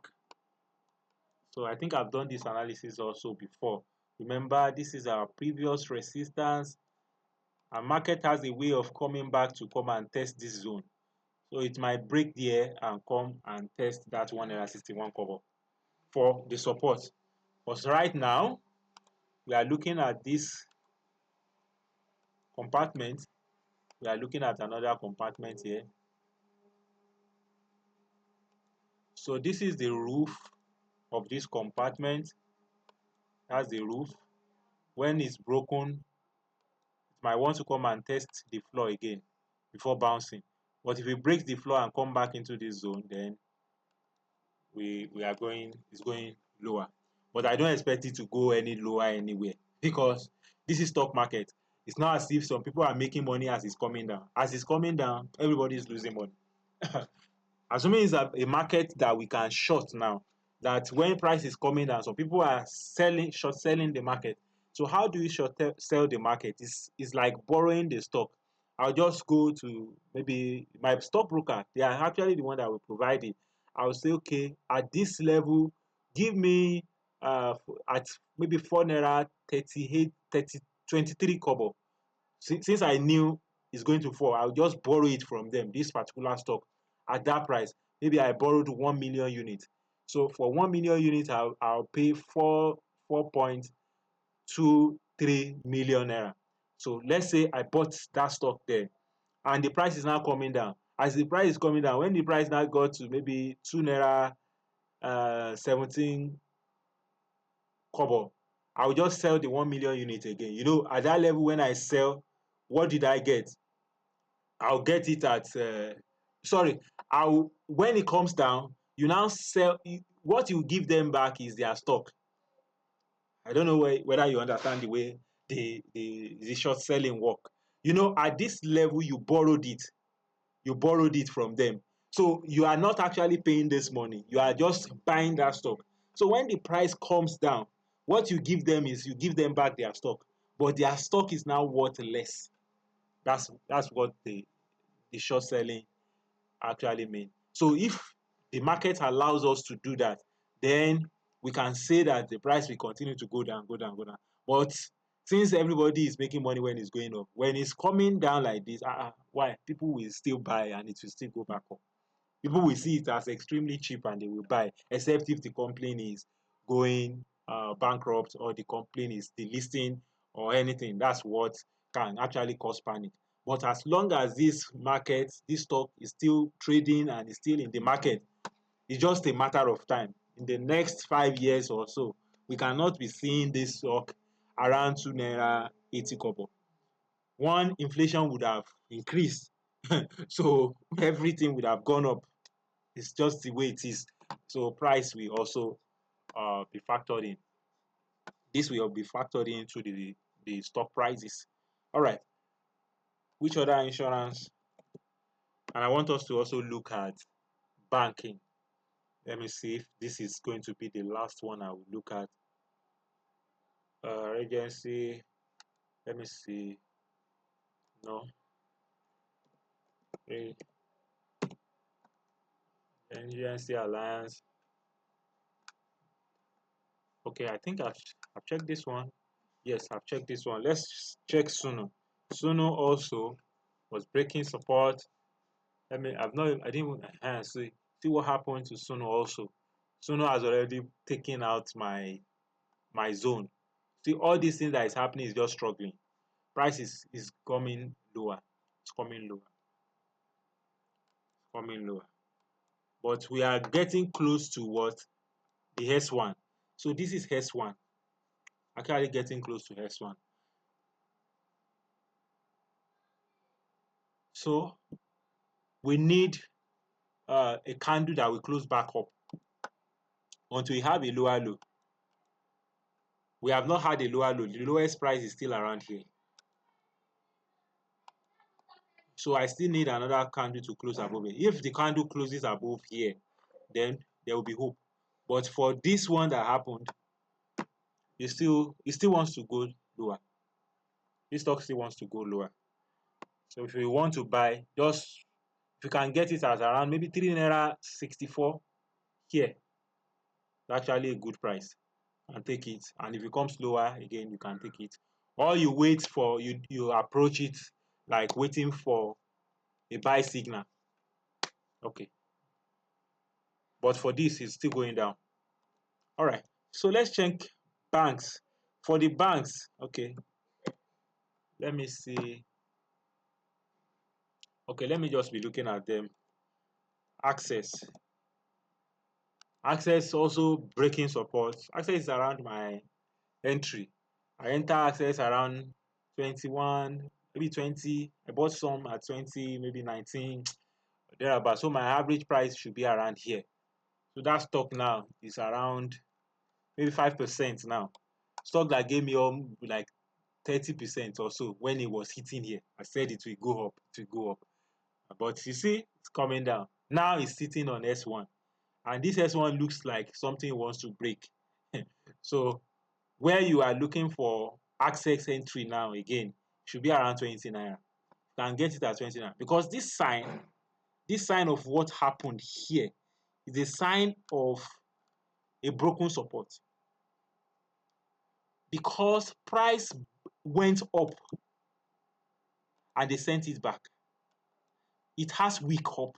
So I think I've done this analysis also before. Remember, this is our previous resistance. And market has a way of coming back to come and test this zone. So it might break there and come and test that 161 cover for the support. But right now, we are looking at this compartment. We are looking at another compartment here. So this is the roof of this compartment. That's the roof. When it's broken, it might want to come and test the floor again before bouncing. But if it breaks the floor and come back into this zone, then it's going lower. But I don't expect it to go any lower anywhere because this is stock market. It's not as if some people are making money as it's coming down. As it's coming down, everybody is losing money. Assuming it's a market that we can short now, that when price is coming down, so people are short selling the market. So how do you sell the market? It's like borrowing the stock. I'll just go to maybe my stockbroker. They are actually the one that will provide it. I'll say, okay, at this level, give me at maybe 4 naira 38 30 23 kobo. Since I knew it's going to fall, I'll just borrow it from them, this particular stock, at that price. Maybe I borrowed 1 million units. So for 1 million units, I'll pay 4.23 million naira. So let's say I bought that stock there and the price is now coming down. As the price is coming down, when the price now got to maybe 2 naira 17 kobo, I'll just sell the 1 million unit again. You know, at that level, when I sell, what did I get? I'll get it at sorry. I'll When it comes down, you now sell. What you give them back is their stock. I don't know whether you understand the way the short selling work. You know, at this level, you borrowed it. You borrowed it from them. So you are not actually paying this money. You are just buying that stock. So when the price comes down, what you give them is you give them back their stock, but their stock is now worth less. That's what the short selling actually mean. So if the market allows us to do that, then we can say that the price will continue to go down, go down, go down. But since everybody is making money when it's going up, when it's coming down like this, why? People will still buy and it will still go back up. People will see it as extremely cheap and they will buy, except if the complaint is going bankrupt, or the company is delisting or anything. That's what can actually cause panic. But as long as this market, this stock is still trading and is still in the market, it's just a matter of time. In the next 5 years or so, we cannot be seeing this stock around 2 naira 80 kobo. One, inflation would have increased, so everything would have gone up. It's just the way it is. So price will also be factored in. This will be factored into the stock prices. All right. Which other insurance? And I want us to also look at banking. Let me see if this is going to be the last one I will look at. Agency. Let me see. No. Agency Alliance. Okay, I think I've checked this one. Yes, I've checked this one. Let's check Suno. Suno also was breaking support. I didn't see what happened to Suno also. Suno has already taken out my zone. See, all these things that is happening is just struggling. Price is coming lower. It's coming lower. Coming lower. But we are getting close to what? The S1. So this is S1. Actually getting close to S1. So we need a candle that will close back up until we have a lower low. We have not had a lower low. The lowest price is still around here. So I still need another candle to close above it. If the candle closes above here, then there will be hope. But for this one that happened, it still wants to go lower. This stock still wants to go lower. So if you want to buy, just if you can get it at around maybe 3 naira 64 here, it's actually a good price. And take it. And if it comes lower again, you can take it. Or you wait for you approach it like waiting for a buy signal. Okay. But for this, it's still going down. All right. So let's check banks. For the banks, okay. Let me see. Okay, let me just be looking at them. Access. Access also breaking support. Access is around my entry. I enter Access around 21, maybe 20. I bought some at 20, maybe 19, thereabout. So my average price should be around here. So that stock now is around maybe 5% now. Stock that gave me like 30% or so when it was hitting here. I said it will go up, it will go up. But you see, it's coming down. Now it's sitting on S1. And this S1 looks like something wants to break. So where you are looking for access entry now again should be around 29. You can get it at 29. Because this sign of what happened here is a sign of a broken support. Because price went up and they sent it back. It has weak up.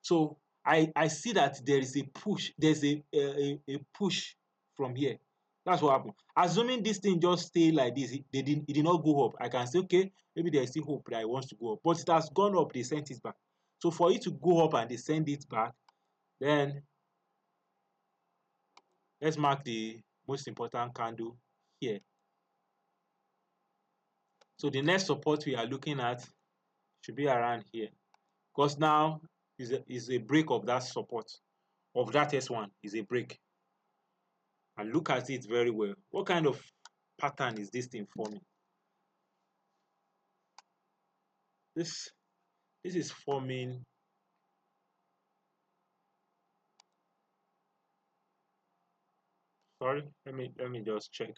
So I see that there is a push. There's a push from here. That's what happened. Assuming this thing just stay like this, it did not go up. I can say, okay, maybe there's still hope that it wants to go up. But it has gone up, they sent it back. So for it to go up and they send it back, then let's mark the most important candle here. So the next support we are looking at should be around here. Because now is a break of that support. Of that S1 is a break. And look at it very well. What kind of pattern is this thing forming? This is forming sorry, let me just check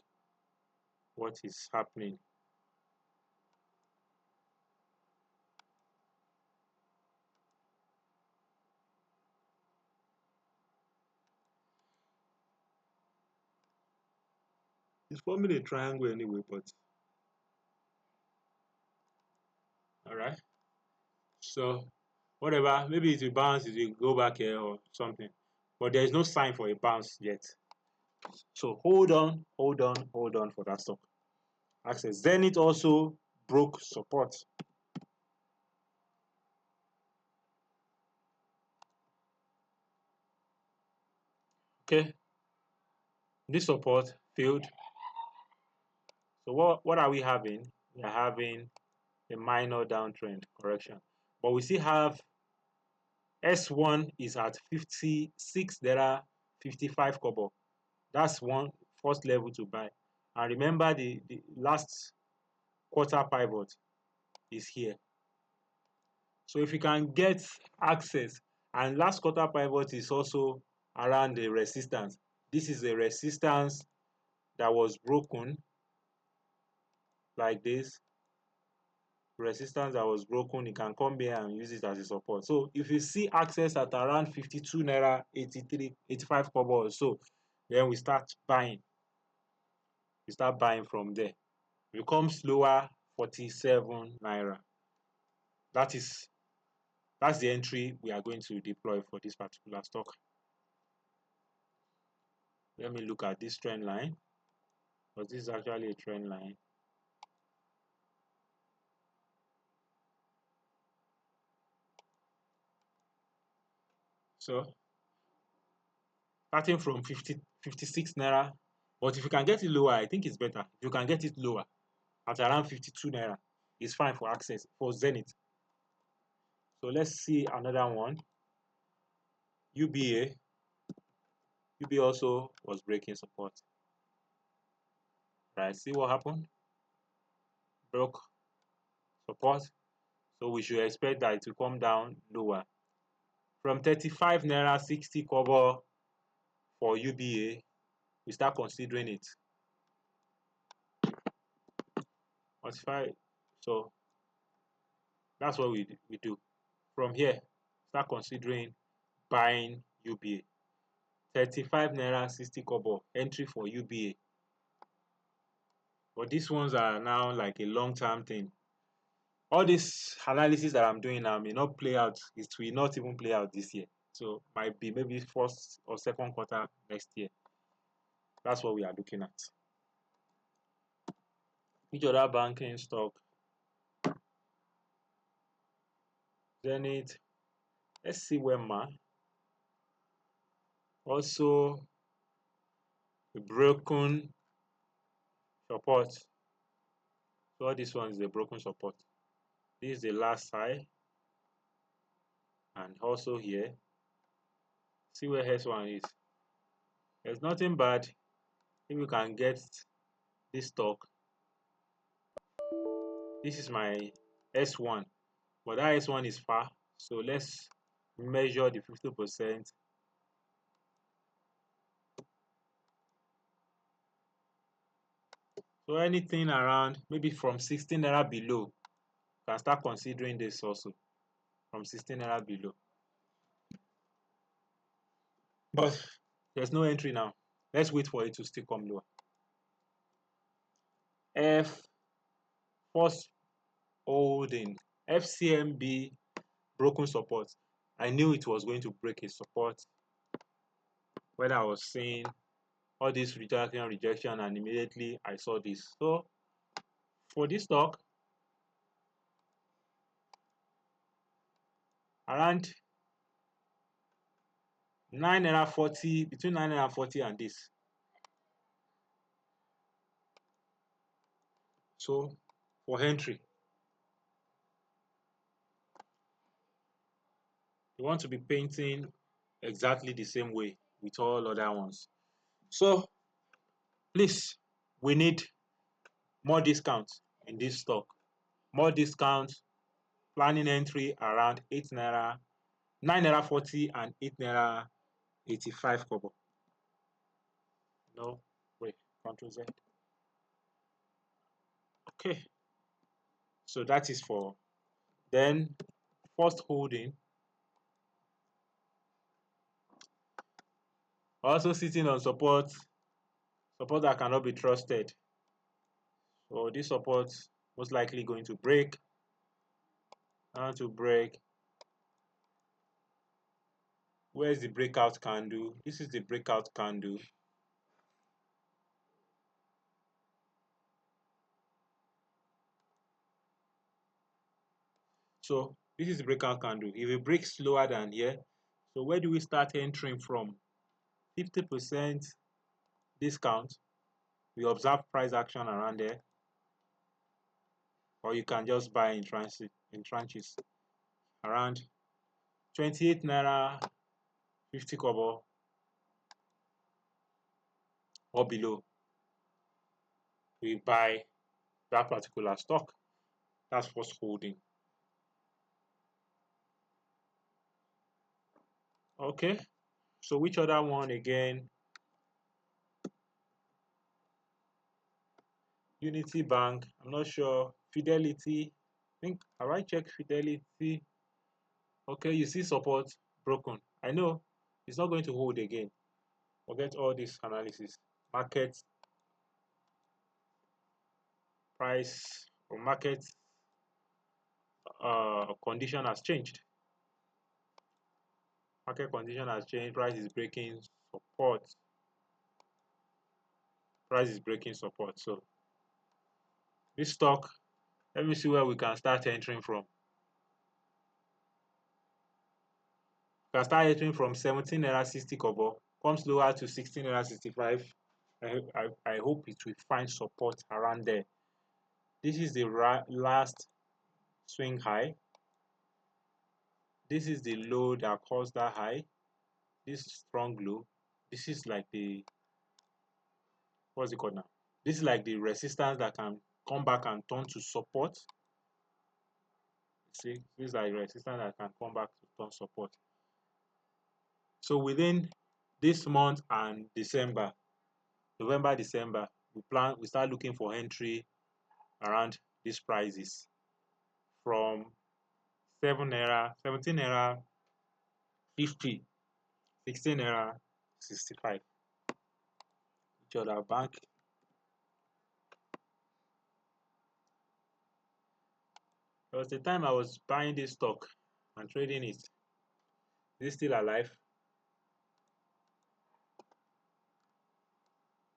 what is happening. It's forming a triangle anyway, but all right. So whatever, maybe it will bounce, it will go back here or something. But there is no sign for a bounce yet. So hold on for that stock. Access. Zenith also broke support. Okay, this support failed. So what are we having? We are having a minor downtrend correction, but we still have S1 is at 56 naira 55 kobo. That's one first level to buy. And remember the last quarter pivot is here. So if you can get access, and last quarter pivot is also around the resistance. This is a resistance that was broken like this. Resistance that was broken, you can come here and use it as a support. So if you see access at around 52 naira 83 85 kobo or so, then we start buying. We start buying from there. If it comes lower, 47 naira. That's the entry we are going to deploy for this particular stock. Let me look at this trend line, because this is actually a trend line. So starting from 56 naira, but if you can get it lower, I think it's better. If you can get it lower at around 52 naira, it's fine for access for Zenith. So let's see another one. UBA. UBA also was breaking support. Right, see what happened? Broke support. So we should expect that it will come down lower. From 35 naira 60 kobo for UBA, we start considering it. 45. So that's what we do. From here, start considering buying UBA. 35 naira 60 kobo entry for UBA. But these ones are now like a long-term thing. All this analysis that I'm doing now may not play out. It will not even play out this year. So might be maybe first or second quarter next year. That's what we are looking at. Which other banking stock? Zenith. Let's see Wema. Also a broken support. So all this one is a broken support. This is the last high. And also here. See where S1 is. There's nothing bad if you can get this stock. This is my S1. But that S1 is far. So let's measure the 50%. So anything around maybe from 16 naira below, you can start considering this also. From 16 naira below. But there's no entry now. Let's wait for it to still come lower. F first holding FCMB broken support. I knew it was going to break its support when I was seeing all this rejection, and immediately I saw this. So for this stock, around 9 naira 40, between 9 naira 40 and this. So for entry, you want to be painting exactly the same way with all other ones. So please, we need more discounts in this stock. More discounts, planning entry around 8 naira, 9 naira 40 and 8 naira 85 kobo. No, wait, Control Z. Okay, so that is for then first holding. Also sitting on support that cannot be trusted. So this support most likely going to break. Now to break. Where's the breakout candle? This is the breakout candle. So this is the breakout candle. If it breaks lower than here, so where do we start entering from? 50% discount. We observe price action around there, or you can just buy in tranches around 28 naira 50 kobo or below. We buy that particular stock. That's first holding. Okay, so which other one again? Unity Bank, I'm not sure. Fidelity, I think, have I checked Fidelity? Okay, you see support broken. I know it's not going to hold again. Forget all this analysis. Market price or market condition has changed. Market condition has changed. Price is breaking support. Price is breaking support. So this stock, let me see where we can start entering from. We can start entering from 17 naira 60 kobo, comes lower to 16 naira 65. I hope it will find support around there. This is the last swing high. This is the low that caused that high. This strong low. This is like the, what's it called now? This is like the resistance that can come back and turn to support. See, this is like resistance that can come back to turn support. So within this month and December, November, December, we start looking for entry around these prices from 17 naira 50, 16 naira 65. Which other bank? There was the time I was buying this stock and trading it. Is it still alive?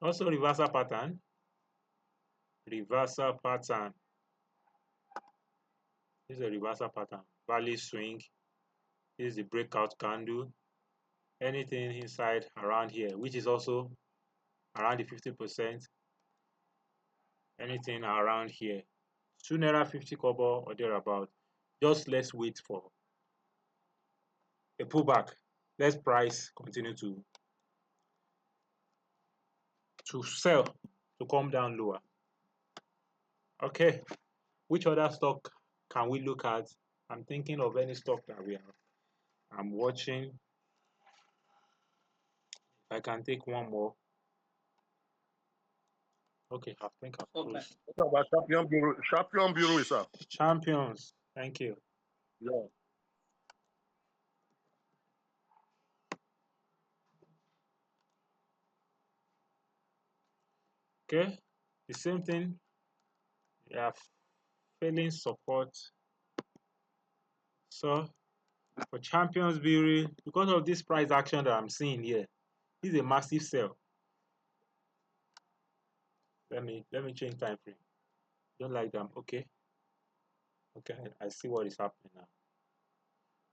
Also reversal pattern. Reversal pattern. This is a reversal pattern. Value swing. This is the breakout candle. Anything inside around here, which is also around the 50%. Anything around here. 2 naira 50 kobo or thereabout. Just let's wait for a pullback. Let price continue to sell, to come down lower. Okay, which other stock can we look at? I'm thinking of any stock that I'm watching. I can take one more. Okay, I think I've closed. What about Champion Bureau? Champion Bureau, sir. Champions, thank you. Yeah. Okay, the same thing. We are failing support. So for Champions Bureau, because of this price action that I'm seeing here, this is a massive sell. Let me change time frame. Don't like them. Okay. Okay, I see what is happening now.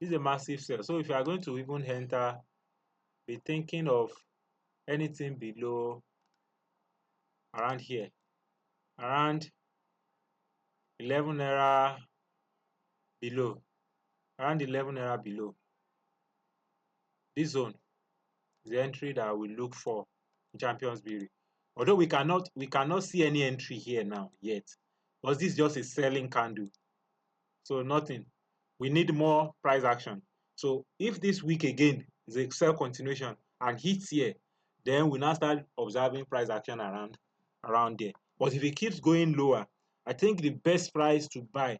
This is a massive sell. So if you are going to even enter, be thinking of anything below around here, around 11 naira below, around 11 naira below. This zone is the entry that we look for in Champions Bureau. Although we cannot see any entry here now yet, because this is just a selling candle. So nothing. We need more price action. So if this week again is a sell continuation and hits here, then we now start observing price action around there. But if it keeps going lower, I think the best price to buy,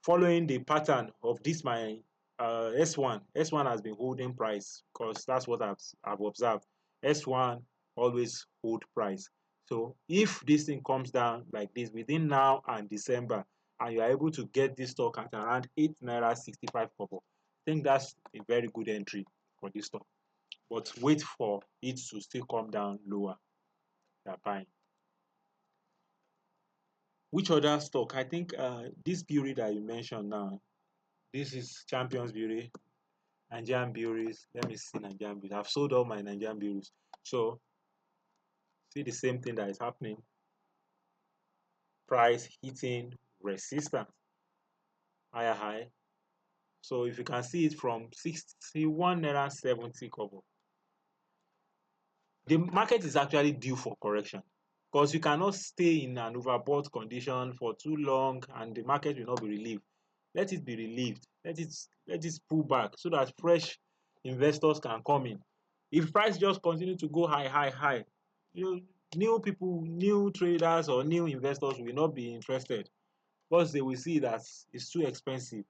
following the pattern of this my S1 has been holding price, because that's what I've observed. S1 always hold price. So if this thing comes down like this within now and December, and you are able to get this stock at around 8 naira 65 kobo, I think that's a very good entry for this stock. But wait for it to still come down lower. You are buying. Which other stock? I think this bureau that you mentioned now, This is Champions Beauty, Nigerian Beauties. Let me see Nigerian Beauty. I've sold all my Nigerian Beauties. So see the same thing that is happening. Price hitting resistance, higher high. So if you can see it from 61 naira 70 kobo, the market is actually due for correction because you cannot stay in an overbought condition for too long and the market will not be relieved. Let it be relieved. Let it pull back so that fresh investors can come in. If price just continue to go high, high, high, new people, new traders or new investors will not be interested because they will see that it's too expensive.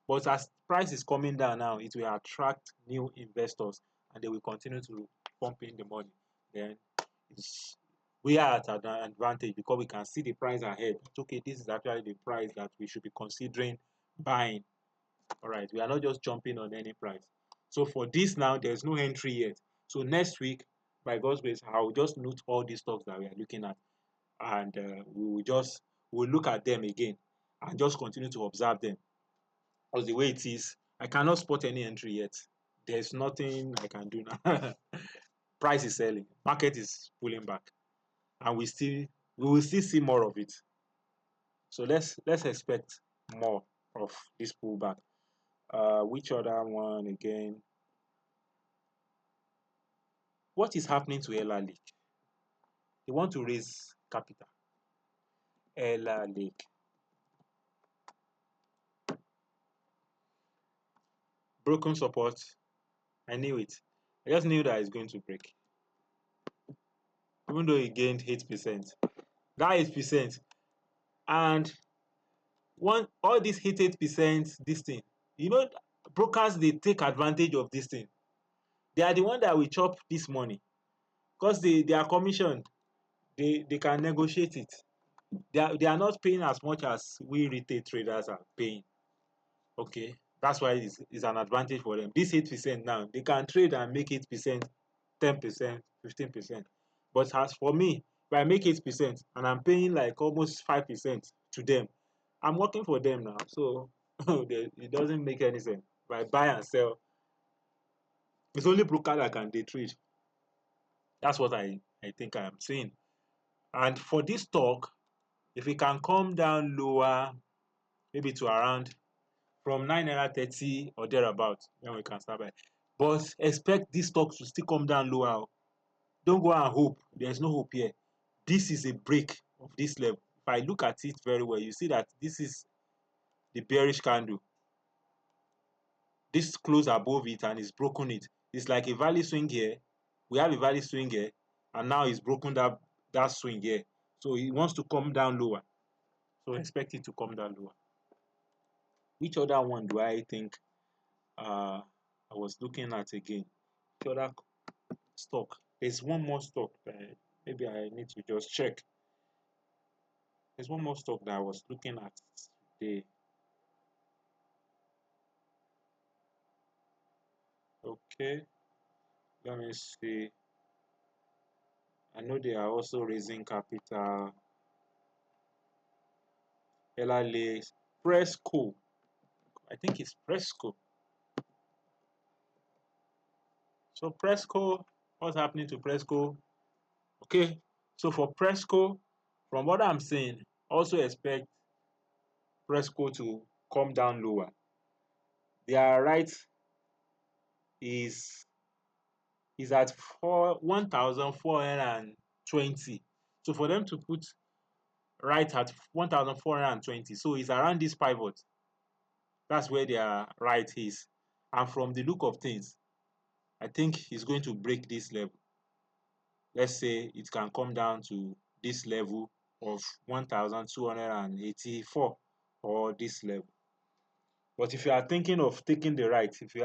But as price is coming down now, it will attract new investors and they will continue to pump in the money. Then it's, we are at an advantage because we can see the price ahead. Okay, this is actually the price that we should be considering buying. All right, we are not just jumping on any price. So for this now, there's no entry yet. So next week, by God's grace, I will just note all these stocks that we are looking at, and we'll look at them again and just continue to observe them. Because the way it is, I cannot spot any entry yet. There's nothing I can do now. Price is selling, market is pulling back, and we will still see more of it. So let's expect more of this pullback. Which other one again? What is happening to Ella Lake? They want to raise capital. Ella Lake. Broken support. I knew it. I just knew that it's going to break. Even though it gained 8%. That 8%. And all this 8%, this thing. Brokers, they take advantage of this thing. They are the one that will chop this money. Because they are commissioned. They can negotiate it. They are not paying as much as we retail traders are paying. Okay, that's why it's an advantage for them. This 8% now, they can trade and make 8%, 10%, 15%. But as for me, if I make 8% and I'm paying like almost 5% to them, I'm working for them now. So it doesn't make any sense. If I buy and sell, it's only broker that can day trade. That's what I think I am saying. And for this stock, if it can come down lower, maybe to around from 9 naira 30 or thereabout, then we can start by. But expect this stock to still come down lower. Don't go and hope. There's no hope here. This is a break of this level. If I look at it very well, you see that this is the bearish candle. This close above it and it's broken it. It's like a value swing here. We have a value swing here, and now it's broken that swing here. So it wants to come down lower. So expect it to come down lower. Which other one do I think I was looking at again? Which other stock? There's one more stock that maybe I need to just check. There's one more stock that I was looking at today. Okay, let me see. I know they are also raising capital. Ella Lace, Presco. I think it's Presco. So Presco, what's happening to Presco? Okay, so for Presco, from what I'm saying, also expect Presco to come down lower. Their right is at 1,420. So for them to put right at 1,420, so it's around this pivot. That's where their right is. And from the look of things, I think it's going to break this level. Let's say it can come down to this level of 1,284 or this level. But if you are thinking of taking the right, if you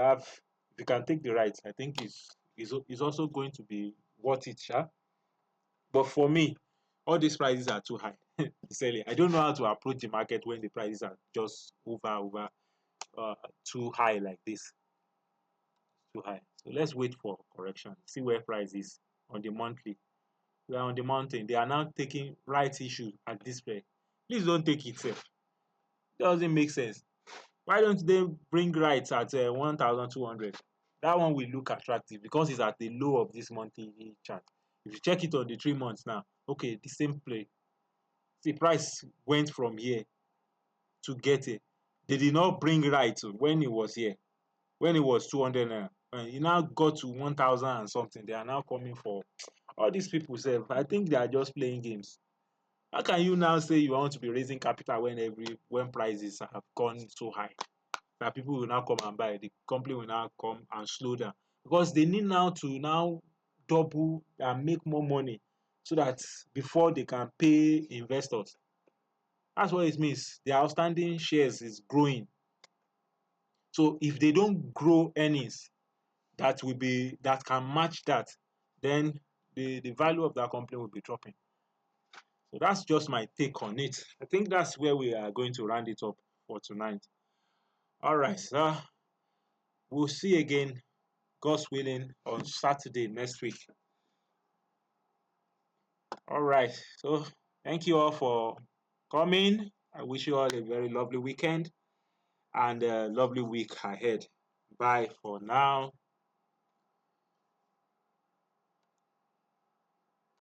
can take the right, I think it's also going to be worth it, sha. But for me, all these prices are too high. Selling. I don't know how to approach the market when the prices are just over too high like this. Too high. So let's wait for correction. See where price is on the monthly. We are on the mountain. They are now taking right issue at this rate. Please don't take it safe. Doesn't make sense. Why don't they bring rights at 1,200? That one will look attractive because it's at the low of this monthly chart. If you check it on the 3 months now, okay, the same play. The price went from here to get it. They did not bring rights when it was here, when it was 200 naira. It now got to 1,000 and something. They are now coming for all these people. I think they are just playing games. How can you now say you want to be raising capital when prices have gone so high that people will now come and buy? The company will now come and slow down because they need now to now double and make more money so that before they can pay investors. That's what it means. The outstanding shares is growing. So if they don't grow earnings that can match that, then the value of that company will be dropping. So that's just my take on it. I think that's where we are going to round it up for tonight. All right, sir. We'll see again, God's willing, on Saturday next week. All right. So thank you all for coming. I wish you all a very lovely weekend and a lovely week ahead. Bye for now.